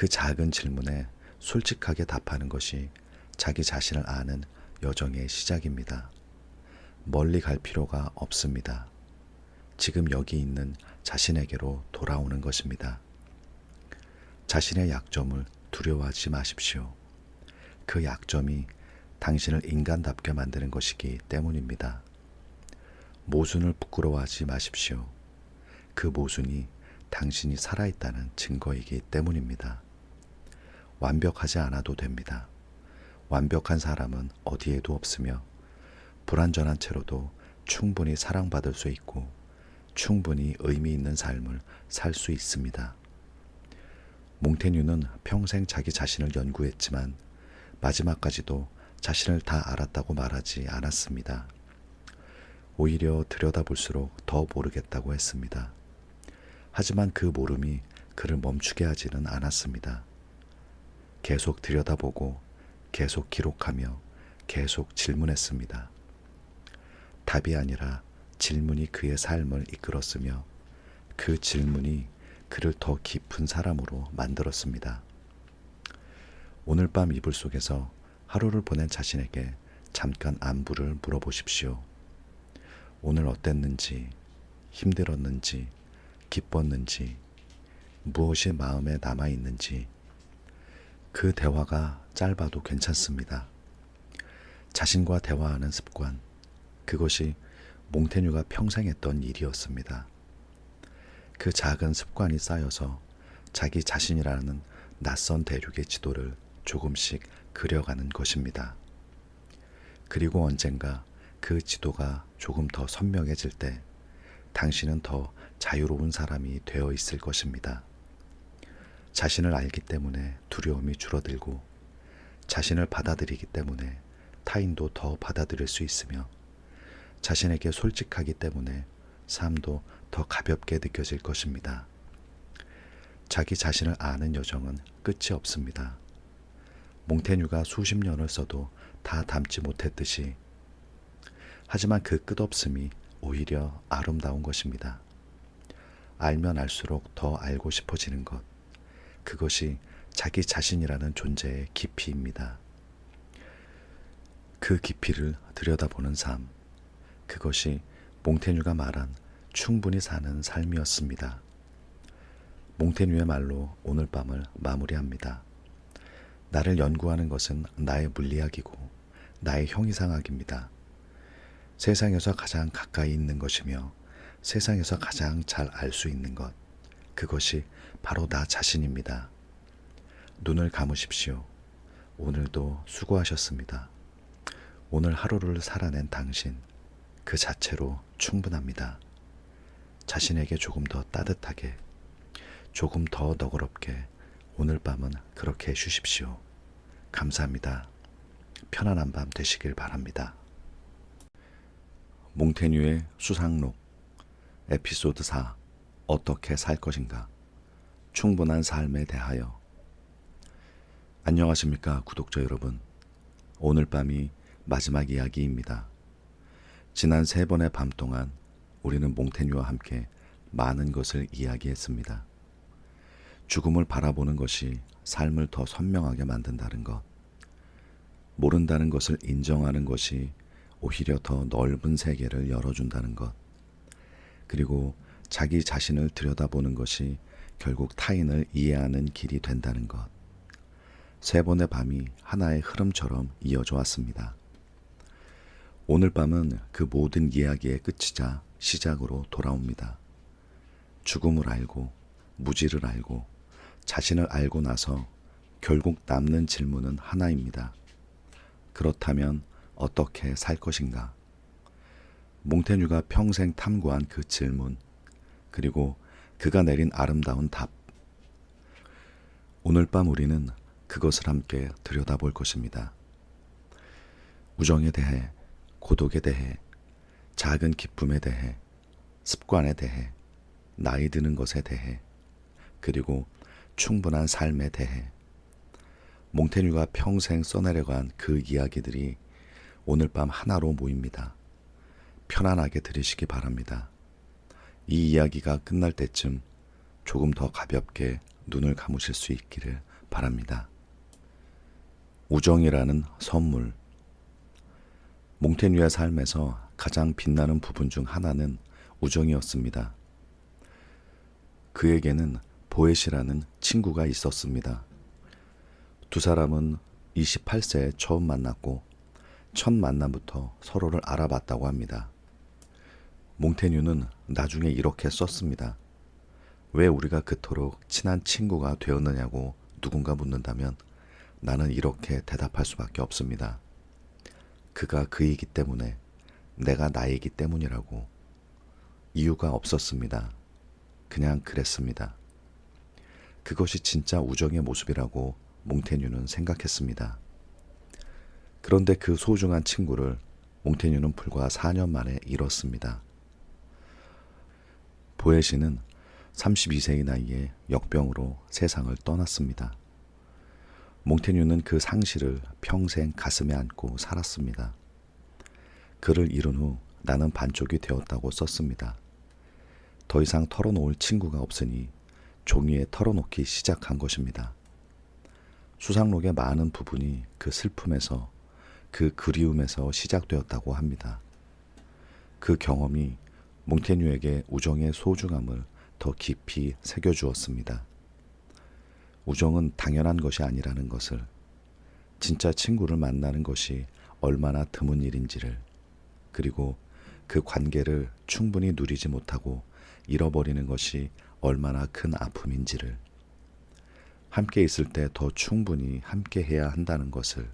그 작은 질문에 솔직하게 답하는 것이 자기 자신을 아는 여정의 시작입니다. 멀리 갈 필요가 없습니다. 지금 여기 있는 자신에게로 돌아오는 것입니다. 자신의 약점을 두려워하지 마십시오. 그 약점이 당신을 인간답게 만드는 것이기 때문입니다. 모순을 부끄러워하지 마십시오. 그 모순이 당신이 살아있다는 증거이기 때문입니다. 완벽하지 않아도 됩니다. 완벽한 사람은 어디에도 없으며 불완전한 채로도 충분히 사랑받을 수 있고 충분히 의미 있는 삶을 살 수 있습니다. 몽테뉴는 평생 자기 자신을 연구했지만 마지막까지도 자신을 다 알았다고 말하지 않았습니다. 오히려 들여다볼수록 더 모르겠다고 했습니다. 하지만 그 모름이 그를 멈추게 하지는 않았습니다. 계속 들여다보고 계속 기록하며 계속 질문했습니다. 답이 아니라 질문이 그의 삶을 이끌었으며 그 질문이 그를 더 깊은 사람으로 만들었습니다. 오늘 밤 이불 속에서 하루를 보낸 자신에게 잠깐 안부를 물어보십시오. 오늘 어땠는지, 힘들었는지, 기뻤는지, 무엇이 마음에 남아있는지 그 대화가 짧아도 괜찮습니다. 자신과 대화하는 습관, 그것이 몽테뉴가 평생 했던 일이었습니다. 그 작은 습관이 쌓여서 자기 자신이라는 낯선 대륙의 지도를 조금씩 그려가는 것입니다. 그리고 언젠가 그 지도가 조금 더 선명해질 때 당신은 더 자유로운 사람이 되어 있을 것입니다. 자신을 알기 때문에 두려움이 줄어들고 자신을 받아들이기 때문에 타인도 더 받아들일 수 있으며 자신에게 솔직하기 때문에 삶도 더 가볍게 느껴질 것입니다. 자기 자신을 아는 여정은 끝이 없습니다. 몽테뉴가 수십 년을 써도 다 담지 못했듯이 하지만 그 끝없음이 오히려 아름다운 것입니다. 알면 알수록 더 알고 싶어지는 것, 그것이 자기 자신이라는 존재의 깊이입니다. 그 깊이를 들여다보는 삶, 그것이 몽테뉴가 말한 충분히 사는 삶이었습니다. 몽테뉴의 말로 오늘 밤을 마무리합니다. 나를 연구하는 것은 나의 물리학이고 나의 형이상학입니다. 세상에서 가장 가까이 있는 것이며 세상에서 가장 잘 알 수 있는 것, 그것이 바로 나 자신입니다. 눈을 감으십시오. 오늘도 수고하셨습니다. 오늘 하루를 살아낸 당신, 그 자체로 충분합니다. 자신에게 조금 더 따뜻하게, 조금 더 너그럽게 오늘 밤은 그렇게 쉬십시오. 감사합니다. 편안한 밤 되시길 바랍니다. 몽테뉴의 수상록 에피소드 4 어떻게 살 것인가? 충분한 삶에 대하여. 안녕하십니까 구독자 여러분. 오늘 밤이 마지막 이야기입니다. 지난 3번의 밤 동안 우리는 몽테뉴와 함께 많은 것을 이야기했습니다. 죽음을 바라보는 것이 삶을 더 선명하게 만든다는 것, 모른다는 것을 인정하는 것이 오히려 더 넓은 세계를 열어준다는 것, 그리고 자기 자신을 들여다보는 것이 결국 타인을 이해하는 길이 된다는 것. 3번의 밤이 하나의 흐름처럼 이어져 왔습니다. 오늘 밤은 그 모든 이야기의 끝이자 시작으로 돌아옵니다. 죽음을 알고 무지를 알고 자신을 알고 나서 결국 남는 질문은 하나입니다. 그렇다면 어떻게 살 것인가? 몽테뉴가 평생 탐구한 그 질문, 그리고 그가 내린 아름다운 답. 오늘 밤 우리는 그것을 함께 들여다볼 것입니다. 우정에 대해, 고독에 대해, 작은 기쁨에 대해, 습관에 대해, 나이 드는 것에 대해, 그리고 충분한 삶에 대해. 몽테뉴가 평생 써내려간 그 이야기들이 오늘 밤 하나로 모입니다. 편안하게 들으시기 바랍니다. 이 이야기가 끝날 때쯤 조금 더 가볍게 눈을 감으실 수 있기를 바랍니다. 우정이라는 선물. 몽테뉴의 삶에서 가장 빛나는 부분 중 하나는 우정이었습니다. 그에게는 보엣이라는 친구가 있었습니다. 두 사람은 28세에 처음 만났고 첫 만남부터 서로를 알아봤다고 합니다. 몽테뉴는 나중에 이렇게 썼습니다. 왜 우리가 그토록 친한 친구가 되었느냐고 누군가 묻는다면 나는 이렇게 대답할 수밖에 없습니다. 그가 그이기 때문에, 내가 나이기 때문이라고. 이유가 없었습니다. 그냥 그랬습니다. 그것이 진짜 우정의 모습이라고 몽테뉴는 생각했습니다. 그런데 그 소중한 친구를 몽테뉴는 불과 4년 만에 잃었습니다. 보에시는 32세의 나이에 역병으로 세상을 떠났습니다. 몽테뉴는 그 상실을 평생 가슴에 안고 살았습니다. 그를 잃은 후 나는 반쪽이 되었다고 썼습니다. 더 이상 털어놓을 친구가 없으니 종이에 털어놓기 시작한 것입니다. 수상록의 많은 부분이 그 슬픔에서, 그 그리움에서 시작되었다고 합니다. 그 경험이 몽테뉴에게 우정의 소중함을 더 깊이 새겨주었습니다. 우정은 당연한 것이 아니라는 것을, 진짜 친구를 만나는 것이 얼마나 드문 일인지를, 그리고 그 관계를 충분히 누리지 못하고 잃어버리는 것이 얼마나 큰 아픔인지를, 함께 있을 때 더 충분히 함께 해야 한다는 것을.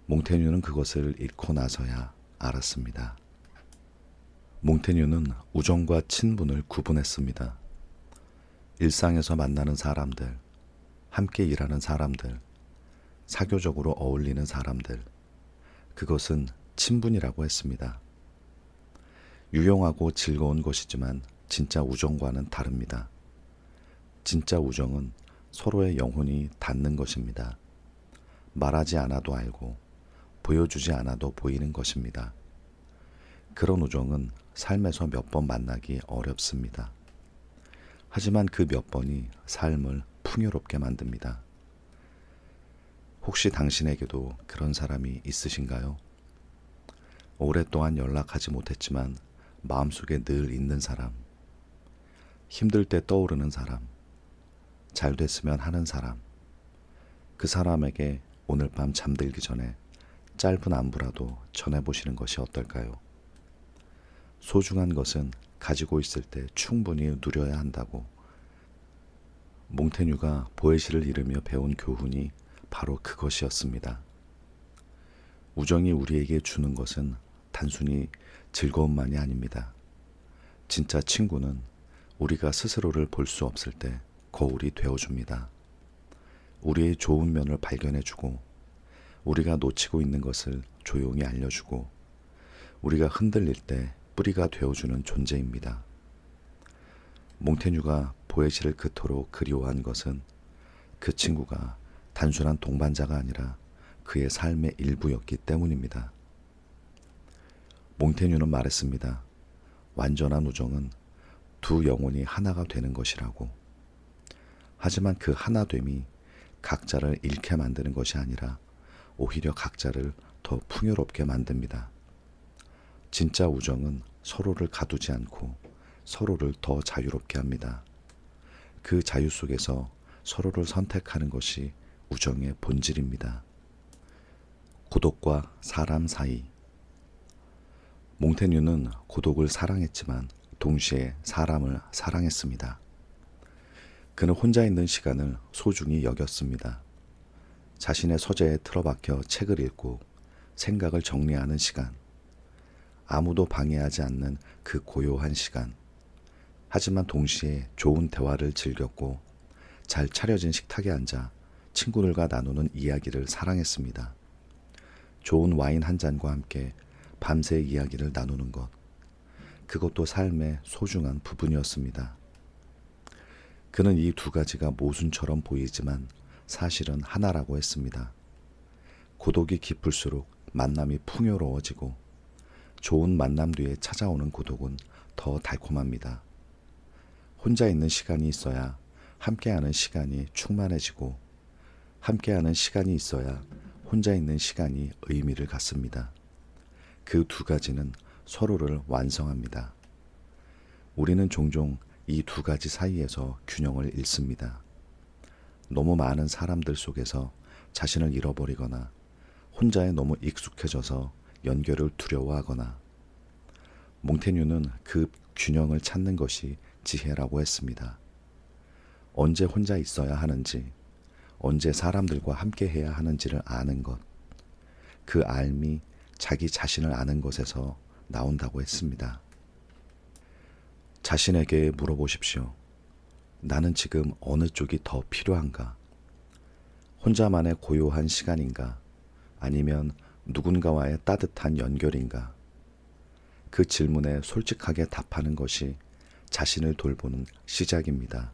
몽테뉴는 그것을 잃고 나서야 알았습니다. 몽테뉴는 우정과 친분을 구분했습니다. 일상에서 만나는 사람들, 함께 일하는 사람들, 사교적으로 어울리는 사람들, 그것은 친분이라고 했습니다. 유용하고 즐거운 것이지만 진짜 우정과는 다릅니다. 진짜 우정은 서로의 영혼이 닿는 것입니다. 말하지 않아도 알고 보여주지 않아도 보이는 것입니다. 그런 우정은 삶에서 몇 번 만나기 어렵습니다. 하지만 그 몇 번이 삶을 풍요롭게 만듭니다. 혹시 당신에게도 그런 사람이 있으신가요? 오랫동안 연락하지 못했지만 마음속에 늘 있는 사람, 힘들 때 떠오르는 사람, 잘 됐으면 하는 사람, 그 사람에게 오늘 밤 잠들기 전에 짧은 안부라도 전해보시는 것이 어떨까요? 소중한 것은 가지고 있을 때 충분히 누려야 한다고. 몽테뉴가 보에시를 잃으며 배운 교훈이 바로 그것이었습니다. 우정이 우리에게 주는 것은 단순히 즐거움만이 아닙니다. 진짜 친구는 우리가 스스로를 볼 수 없을 때 거울이 되어줍니다. 우리의 좋은 면을 발견해주고, 우리가 놓치고 있는 것을 조용히 알려주고, 우리가 흔들릴 때 뿌리가 되어주는 존재입니다. 몽테뉴가 보에시를 그토록 그리워한 것은 그 친구가 단순한 동반자가 아니라 그의 삶의 일부였기 때문입니다. 몽테뉴는 말했습니다. 완전한 우정은 두 영혼이 하나가 되는 것이라고. 하지만 그 하나됨이 각자를 잃게 만드는 것이 아니라 오히려 각자를 더 풍요롭게 만듭니다. 진짜 우정은 서로를 가두지 않고 서로를 더 자유롭게 합니다. 그 자유 속에서 서로를 선택하는 것이 우정의 본질입니다. 고독과 사람 사이. 몽테뉴는 고독을 사랑했지만 동시에 사람을 사랑했습니다. 그는 혼자 있는 시간을 소중히 여겼습니다. 자신의 서재에 틀어박혀 책을 읽고 생각을 정리하는 시간, 아무도 방해하지 않는 그 고요한 시간, 하지만 동시에 좋은 대화를 즐겼고 잘 차려진 식탁에 앉아 친구들과 나누는 이야기를 사랑했습니다. 좋은 와인 한 잔과 함께 밤새 이야기를 나누는 것, 그것도 삶의 소중한 부분이었습니다. 그는 이 두 가지가 모순처럼 보이지만 사실은 하나라고 했습니다. 고독이 깊을수록 만남이 풍요로워지고 좋은 만남 뒤에 찾아오는 고독은 더 달콤합니다. 혼자 있는 시간이 있어야 함께하는 시간이 충만해지고 함께하는 시간이 있어야 혼자 있는 시간이 의미를 갖습니다. 그 두 가지는 서로를 완성합니다. 우리는 종종 이 두 가지 사이에서 균형을 잃습니다. 너무 많은 사람들 속에서 자신을 잃어버리거나 혼자에 너무 익숙해져서 연결을 두려워하거나. 몽테뉴는 그 균형을 찾는 것이 지혜라고 했습니다. 언제 혼자 있어야 하는지, 언제 사람들과 함께 해야 하는지를 아는 것, 그 알미 자기 자신을 아는 것에서 나온다고 했습니다. 자신에게 물어보십시오. 나는 지금 어느 쪽이 더 필요한가? 혼자만의 고요한 시간인가? 아니면 누군가와의 따뜻한 연결인가? 그 질문에 솔직하게 답하는 것이 자신을 돌보는 시작입니다.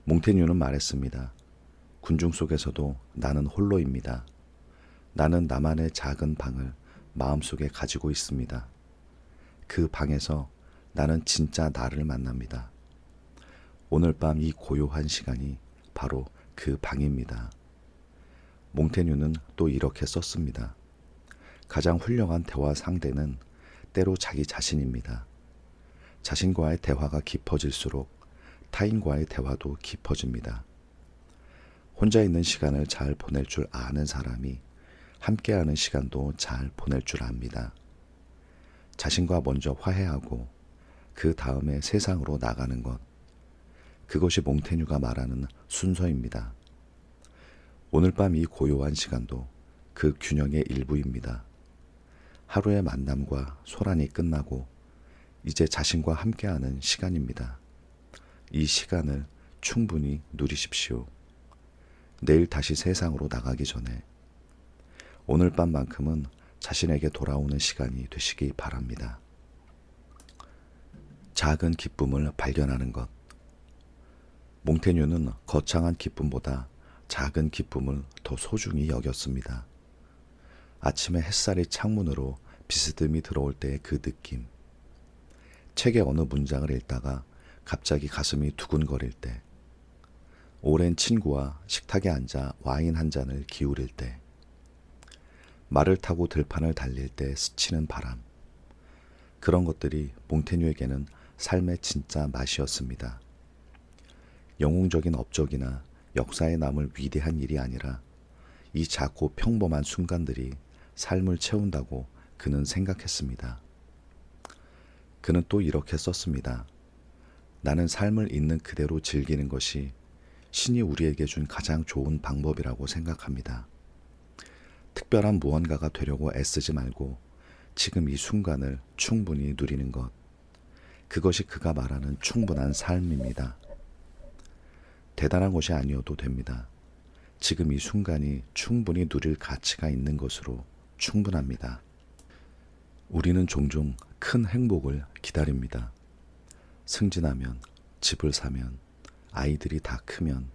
몽테뉴는 말했습니다. 군중 속에서도 나는 홀로입니다. 나는 나만의 작은 방을 마음속에 가지고 있습니다. 그 방에서 나는 진짜 나를 만납니다. 오늘 밤 이 고요한 시간이 바로 그 방입니다. 몽테뉴는 또 이렇게 썼습니다. 가장 훌륭한 대화 상대는 때로 자기 자신입니다. 자신과의 대화가 깊어질수록 타인과의 대화도 깊어집니다. 혼자 있는 시간을 잘 보낼 줄 아는 사람이 함께하는 시간도 잘 보낼 줄 압니다. 자신과 먼저 화해하고 그 다음에 세상으로 나가는 것. 그것이 몽테뉴가 말하는 순서입니다. 오늘 밤 이 고요한 시간도 그 균형의 일부입니다. 하루의 만남과 소란이 끝나고 이제 자신과 함께하는 시간입니다. 이 시간을 충분히 누리십시오. 내일 다시 세상으로 나가기 전에 오늘 밤만큼은 자신에게 돌아오는 시간이 되시기 바랍니다. 작은 기쁨을 발견하는 것. 몽테뉴는 거창한 기쁨보다 작은 기쁨을 더 소중히 여겼습니다. 아침에 햇살이 창문으로 비스듬히 들어올 때의 그 느낌. 책의 어느 문장을 읽다가 갑자기 가슴이 두근거릴 때. 오랜 친구와 식탁에 앉아 와인 한 잔을 기울일 때. 말을 타고 들판을 달릴 때 스치는 바람. 그런 것들이 몽테뉴에게는 삶의 진짜 맛이었습니다. 영웅적인 업적이나 역사에 남을 위대한 일이 아니라 이 작고 평범한 순간들이 삶을 채운다고 그는 생각했습니다. 그는 또 이렇게 썼습니다. 나는 삶을 있는 그대로 즐기는 것이 신이 우리에게 준 가장 좋은 방법이라고 생각합니다. 특별한 무언가가 되려고 애쓰지 말고 지금 이 순간을 충분히 누리는 것. 그것이 그가 말하는 충분한 삶입니다. 대단한 것이 아니어도 됩니다. 지금 이 순간이 충분히 누릴 가치가 있는 것으로 충분합니다. 우리는 종종 큰 행복을 기다립니다. 승진하면, 집을 사면, 아이들이 다 크면,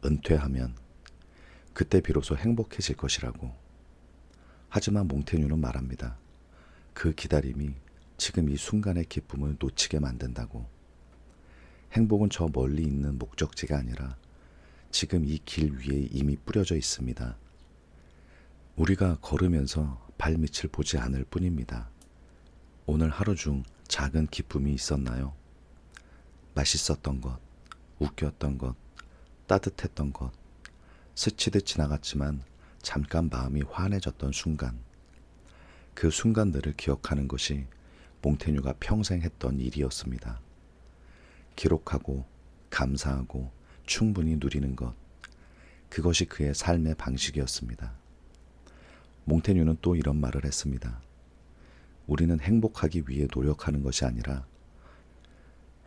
은퇴하면, 그때 비로소 행복해질 것이라고. 하지만 몽테뉴는 말합니다. 그 기다림이 지금 이 순간의 기쁨을 놓치게 만든다고. 행복은 저 멀리 있는 목적지가 아니라 지금 이 길 위에 이미 뿌려져 있습니다. 우리가 걸으면서 발밑을 보지 않을 뿐입니다. 오늘 하루 중 작은 기쁨이 있었나요? 맛있었던 것, 웃겼던 것, 따뜻했던 것, 스치듯 지나갔지만 잠깐 마음이 환해졌던 순간. 그 순간들을 기억하는 것이 몽테뉴가 평생 했던 일이었습니다. 기록하고 감사하고 충분히 누리는 것. 그것이 그의 삶의 방식이었습니다. 몽테뉴는 또 이런 말을 했습니다. 우리는 행복하기 위해 노력하는 것이 아니라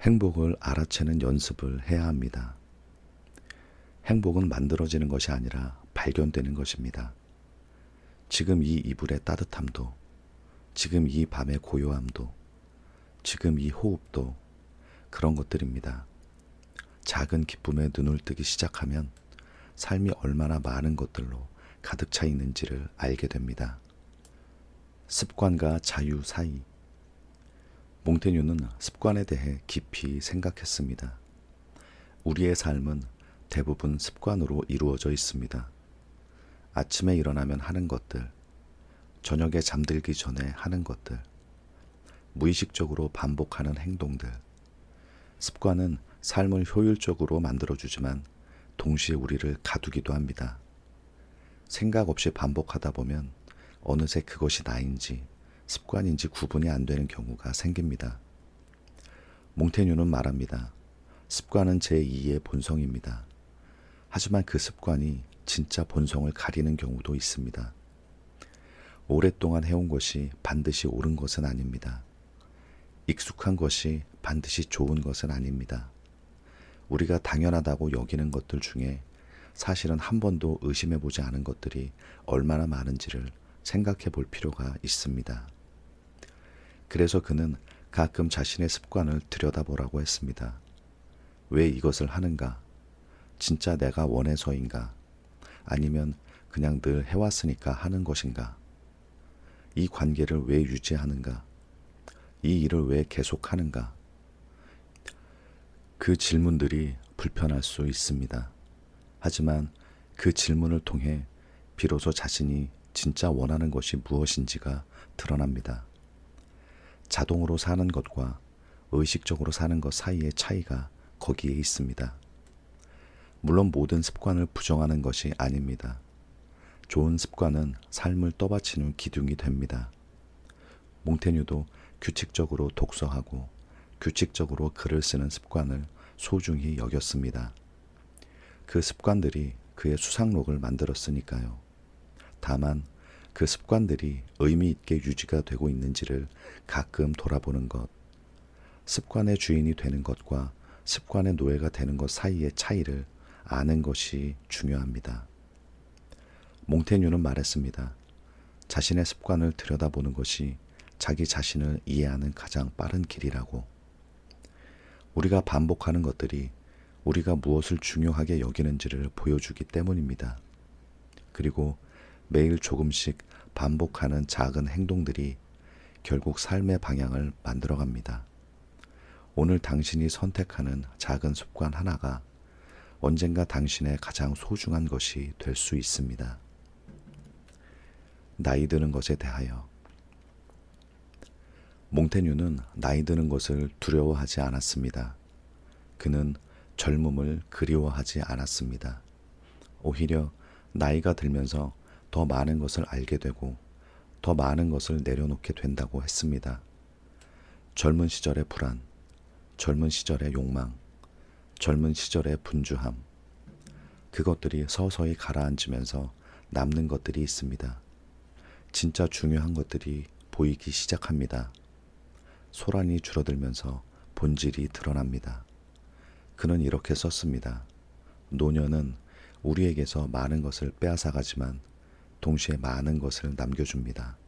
행복을 알아채는 연습을 해야 합니다. 행복은 만들어지는 것이 아니라 발견되는 것입니다. 지금 이 이불의 따뜻함도, 지금 이 밤의 고요함도, 지금 이 호흡도 그런 것들입니다. 작은 기쁨에 눈을 뜨기 시작하면 삶이 얼마나 많은 것들로 가득 차 있는지를 알게 됩니다. 습관과 자유 사이. 몽테뉴는 습관에 대해 깊이 생각했습니다. 우리의 삶은 대부분 습관으로 이루어져 있습니다. 아침에 일어나면 하는 것들, 저녁에 잠들기 전에 하는 것들, 무의식적으로 반복하는 행동들. 습관은 삶을 효율적으로 만들어주지만 동시에 우리를 가두기도 합니다. 생각 없이 반복하다 보면 어느새 그것이 나인지 습관인지 구분이 안 되는 경우가 생깁니다. 몽테뉴는 말합니다. 습관은 제2의 본성입니다. 하지만 그 습관이 진짜 본성을 가리는 경우도 있습니다. 오랫동안 해온 것이 반드시 옳은 것은 아닙니다. 익숙한 것이 반드시 좋은 것은 아닙니다. 우리가 당연하다고 여기는 것들 중에 사실은 한 번도 의심해보지 않은 것들이 얼마나 많은지를 생각해 볼 필요가 있습니다. 그래서 그는 가끔 자신의 습관을 들여다보라고 했습니다. 왜 이것을 하는가? 진짜 내가 원해서인가? 아니면 그냥 늘 해왔으니까 하는 것인가? 이 관계를 왜 유지하는가? 이 일을 왜 계속하는가? 그 질문들이 불편할 수 있습니다. 하지만 그 질문을 통해 비로소 자신이 진짜 원하는 것이 무엇인지가 드러납니다. 자동으로 사는 것과 의식적으로 사는 것 사이의 차이가 거기에 있습니다. 물론 모든 습관을 부정하는 것이 아닙니다. 좋은 습관은 삶을 떠받치는 기둥이 됩니다. 몽테뉴도 규칙적으로 독서하고 규칙적으로 글을 쓰는 습관을 소중히 여겼습니다. 그 습관들이 그의 수상록을 만들었으니까요. 다만 그 습관들이 의미 있게 유지가 되고 있는지를 가끔 돌아보는 것, 습관의 주인이 되는 것과 습관의 노예가 되는 것 사이의 차이를 아는 것이 중요합니다. 몽테뉴는 말했습니다. 자신의 습관을 들여다보는 것이 자기 자신을 이해하는 가장 빠른 길이라고. 우리가 반복하는 것들이 우리가 무엇을 중요하게 여기는지를 보여주기 때문입니다. 그리고 매일 조금씩 반복하는 작은 행동들이 결국 삶의 방향을 만들어갑니다. 오늘 당신이 선택하는 작은 습관 하나가 언젠가 당신의 가장 소중한 것이 될 수 있습니다. 나이 드는 것에 대하여. 몽테뉴는 나이 드는 것을 두려워하지 않았습니다. 그는 젊음을 그리워하지 않았습니다. 오히려 나이가 들면서 더 많은 것을 알게 되고 더 많은 것을 내려놓게 된다고 했습니다. 젊은 시절의 불안, 젊은 시절의 욕망, 젊은 시절의 분주함, 그것들이 서서히 가라앉으면서 남는 것들이 있습니다. 진짜 중요한 것들이 보이기 시작합니다. 소란이 줄어들면서 본질이 드러납니다. 그는 이렇게 썼습니다. 노년은 우리에게서 많은 것을 빼앗아가지만 동시에 많은 것을 남겨줍니다.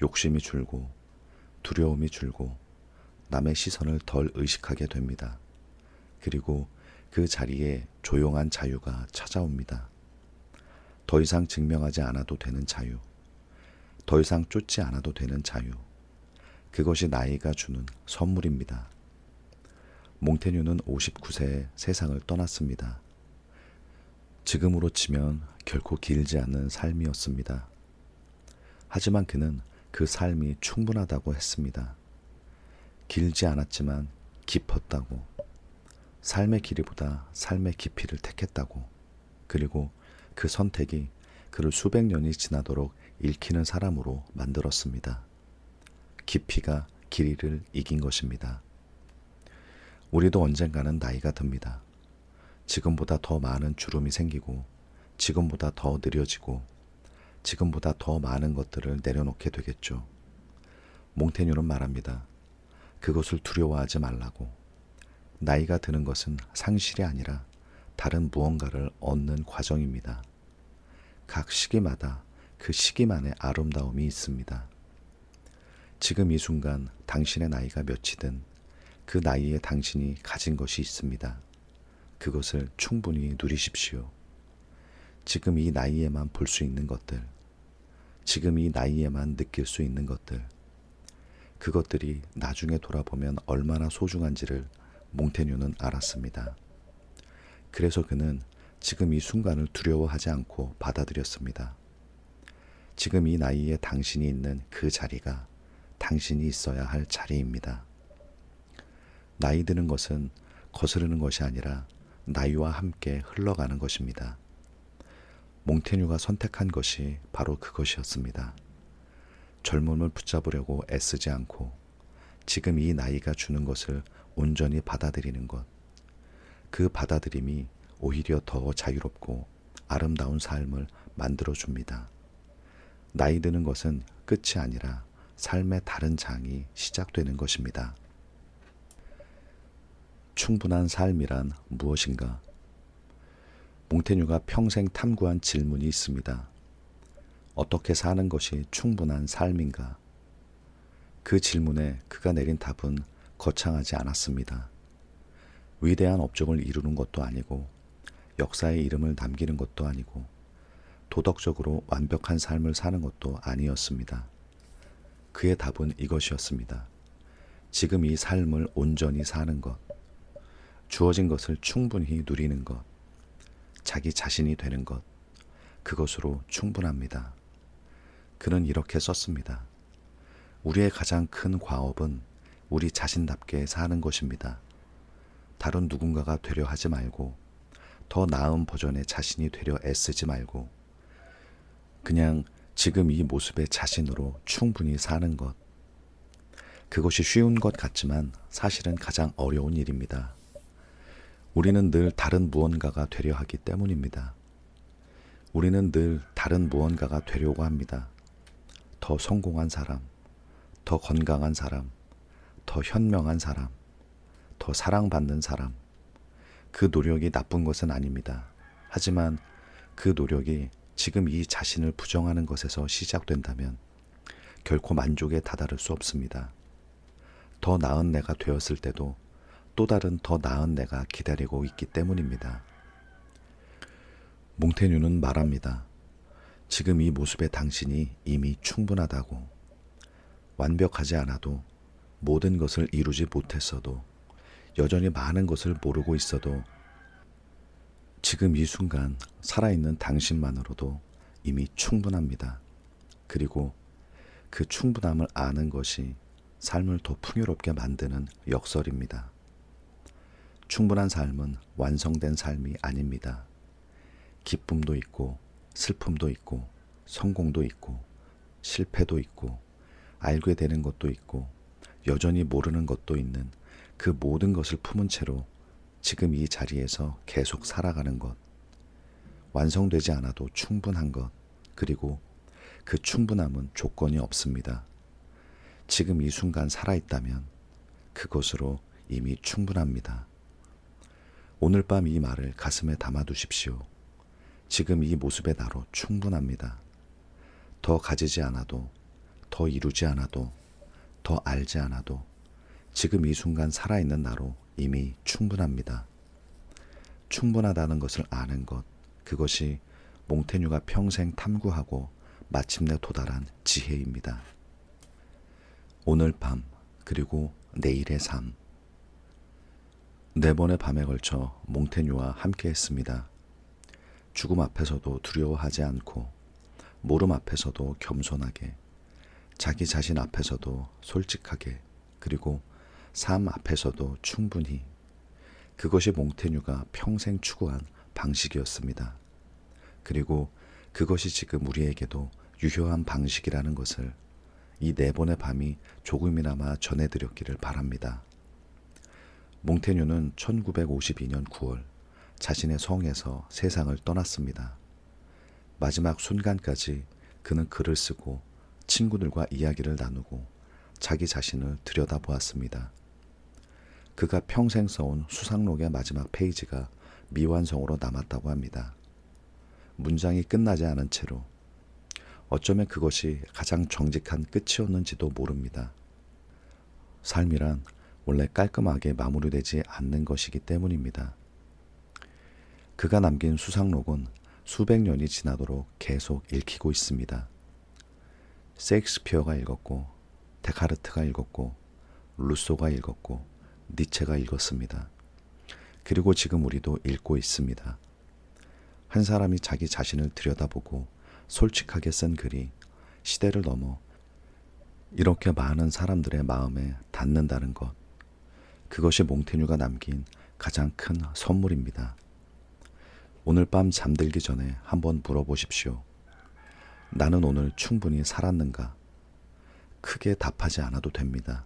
욕심이 줄고 두려움이 줄고 남의 시선을 덜 의식하게 됩니다. 그리고 그 자리에 조용한 자유가 찾아옵니다. 더 이상 증명하지 않아도 되는 자유, 더 이상 쫓지 않아도 되는 자유, 그것이 나이가 주는 선물입니다. 몽테뉴는 59세에 세상을 떠났습니다. 지금으로 치면 결코 길지 않은 삶이었습니다. 하지만 그는 그 삶이 충분하다고 했습니다. 길지 않았지만 깊었다고, 삶의 길이보다 삶의 깊이를 택했다고, 그리고 그 선택이 그를 수백 년이 지나도록 읽히는 사람으로 만들었습니다. 깊이가 길이를 이긴 것입니다. 우리도 언젠가는 나이가 듭니다. 지금보다 더 많은 주름이 생기고 지금보다 더 느려지고 지금보다 더 많은 것들을 내려놓게 되겠죠. 몽테뉴는 말합니다. 그것을 두려워하지 말라고. 나이가 드는 것은 상실이 아니라 다른 무언가를 얻는 과정입니다. 각 시기마다 그 시기만의 아름다움이 있습니다. 지금 이 순간 당신의 나이가 몇이든 그 나이에 당신이 가진 것이 있습니다. 그것을 충분히 누리십시오. 지금 이 나이에만 볼 수 있는 것들, 지금 이 나이에만 느낄 수 있는 것들, 그것들이 나중에 돌아보면 얼마나 소중한지를 몽테뉴는 알았습니다. 그래서 그는 지금 이 순간을 두려워하지 않고 받아들였습니다. 지금 이 나이에 당신이 있는 그 자리가 당신이 있어야 할 자리입니다. 나이 드는 것은 거스르는 것이 아니라 나이와 함께 흘러가는 것입니다. 몽테뉴가 선택한 것이 바로 그것이었습니다. 젊음을 붙잡으려고 애쓰지 않고 지금 이 나이가 주는 것을 온전히 받아들이는 것. 그 받아들임이 오히려 더 자유롭고 아름다운 삶을 만들어줍니다. 나이 드는 것은 끝이 아니라 삶의 다른 장이 시작되는 것입니다. 충분한 삶이란 무엇인가? 몽테뉴가 평생 탐구한 질문이 있습니다. 어떻게 사는 것이 충분한 삶인가? 그 질문에 그가 내린 답은 거창하지 않았습니다. 위대한 업적을 이루는 것도 아니고 역사의 이름을 남기는 것도 아니고 도덕적으로 완벽한 삶을 사는 것도 아니었습니다. 그의 답은 이것이었습니다. 지금 이 삶을 온전히 사는 것, 주어진 것을 충분히 누리는 것, 자기 자신이 되는 것, 그것으로 충분합니다. 그는 이렇게 썼습니다. 우리의 가장 큰 과업은 우리 자신답게 사는 것입니다. 다른 누군가가 되려 하지 말고 더 나은 버전의 자신이 되려 애쓰지 말고 그냥 지금 이 모습의 자신으로 충분히 사는 것. 그것이 쉬운 것 같지만 사실은 가장 어려운 일입니다. 우리는 늘 다른 무언가가 되려 하기 때문입니다. 우리는 늘 다른 무언가가 되려고 합니다. 더 성공한 사람, 더 건강한 사람, 더 현명한 사람, 더 사랑받는 사람. 그 노력이 나쁜 것은 아닙니다. 하지만 그 노력이 지금 이 자신을 부정하는 것에서 시작된다면 결코 만족에 다다를 수 없습니다. 더 나은 내가 되었을 때도 또 다른 더 나은 내가 기다리고 있기 때문입니다. 몽테뉴는 말합니다. 지금 이 모습의 당신이 이미 충분하다고. 완벽하지 않아도, 모든 것을 이루지 못했어도, 여전히 많은 것을 모르고 있어도 지금 이 순간 살아있는 당신만으로도 이미 충분합니다. 그리고 그 충분함을 아는 것이 삶을 더 풍요롭게 만드는 역설입니다. 충분한 삶은 완성된 삶이 아닙니다. 기쁨도 있고 슬픔도 있고 성공도 있고 실패도 있고 알게 되는 것도 있고 여전히 모르는 것도 있는 그 모든 것을 품은 채로 지금 이 자리에서 계속 살아가는 것, 완성되지 않아도 충분한 것, 그리고 그 충분함은 조건이 없습니다. 지금 이 순간 살아있다면 그것으로 이미 충분합니다. 오늘 밤 이 말을 가슴에 담아두십시오. 지금 이 모습의 나로 충분합니다. 더 가지지 않아도, 더 이루지 않아도, 더 알지 않아도 지금 이 순간 살아있는 나로 이미 충분합니다. 충분하다는 것을 아는 것, 그것이 몽테뉴가 평생 탐구하고 마침내 도달한 지혜입니다. 오늘 밤, 그리고 내일의 삶. 4번의 밤에 걸쳐 몽테뉴와 함께 했습니다. 죽음 앞에서도 두려워하지 않고, 모름 앞에서도 겸손하게, 자기 자신 앞에서도 솔직하게, 그리고 삶 앞에서도 충분히. 그것이 몽테뉴가 평생 추구한 방식이었습니다. 그리고 그것이 지금 우리에게도 유효한 방식이라는 것을 이 4번의 밤이 조금이나마 전해드렸기를 바랍니다. 몽테뉴는 1952년 9월 자신의 성에서 세상을 떠났습니다. 마지막 순간까지 그는 글을 쓰고 친구들과 이야기를 나누고 자기 자신을 들여다보았습니다. 그가 평생 써온 수상록의 마지막 페이지가 미완성으로 남았다고 합니다. 문장이 끝나지 않은 채로. 어쩌면 그것이 가장 정직한 끝이었는지도 모릅니다. 삶이란 원래 깔끔하게 마무리되지 않는 것이기 때문입니다. 그가 남긴 수상록은 수백 년이 지나도록 계속 읽히고 있습니다. 셰익스피어가 읽었고, 데카르트가 읽었고, 루소가 읽었고, 니체가 읽었습니다. 그리고 지금 우리도 읽고 있습니다. 한 사람이 자기 자신을 들여다보고 솔직하게 쓴 글이 시대를 넘어 이렇게 많은 사람들의 마음에 닿는다는 것, 그것이 몽테뉴가 남긴 가장 큰 선물입니다. 오늘 밤 잠들기 전에 한번 물어보십시오. 나는 오늘 충분히 살았는가? 크게 답하지 않아도 됩니다.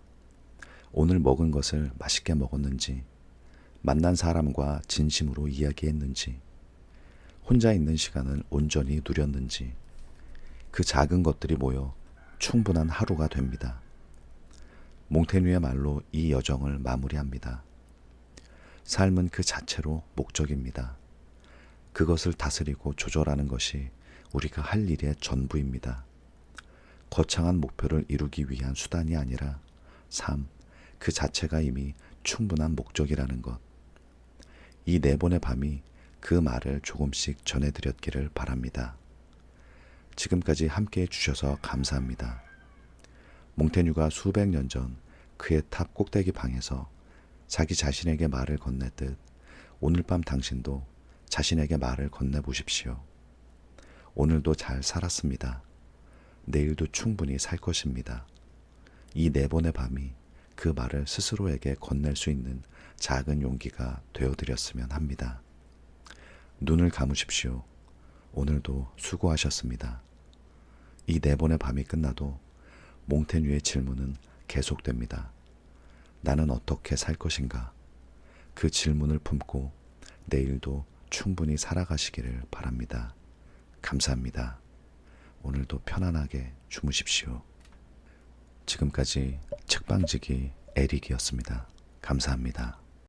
오늘 먹은 것을 맛있게 먹었는지, 만난 사람과 진심으로 이야기했는지, 혼자 있는 시간을 온전히 누렸는지, 그 작은 것들이 모여 충분한 하루가 됩니다. 몽테뉴의 말로 이 여정을 마무리합니다. 삶은 그 자체로 목적입니다. 그것을 다스리고 조절하는 것이 우리가 할 일의 전부입니다. 거창한 목표를 이루기 위한 수단이 아니라 삶 그 자체가 이미 충분한 목적이라는 것. 이 4번의 밤이 그 말을 조금씩 전해드렸기를 바랍니다. 지금까지 함께해 주셔서 감사합니다. 몽테뉴가 수백 년 전 그의 탑 꼭대기 방에서 자기 자신에게 말을 건네듯 오늘 밤 당신도 자신에게 말을 건네보십시오. 오늘도 잘 살았습니다. 내일도 충분히 살 것입니다. 이 4번의 밤이 그 말을 스스로에게 건넬 수 있는 작은 용기가 되어드렸으면 합니다. 눈을 감으십시오. 오늘도 수고하셨습니다. 이 네 번의 밤이 끝나도 몽테뉴의 질문은 계속됩니다. 나는 어떻게 살 것인가? 그 질문을 품고 내일도 충분히 살아가시기를 바랍니다. 감사합니다. 오늘도 편안하게 주무십시오. 지금까지 책방지기 에릭이었습니다. 감사합니다.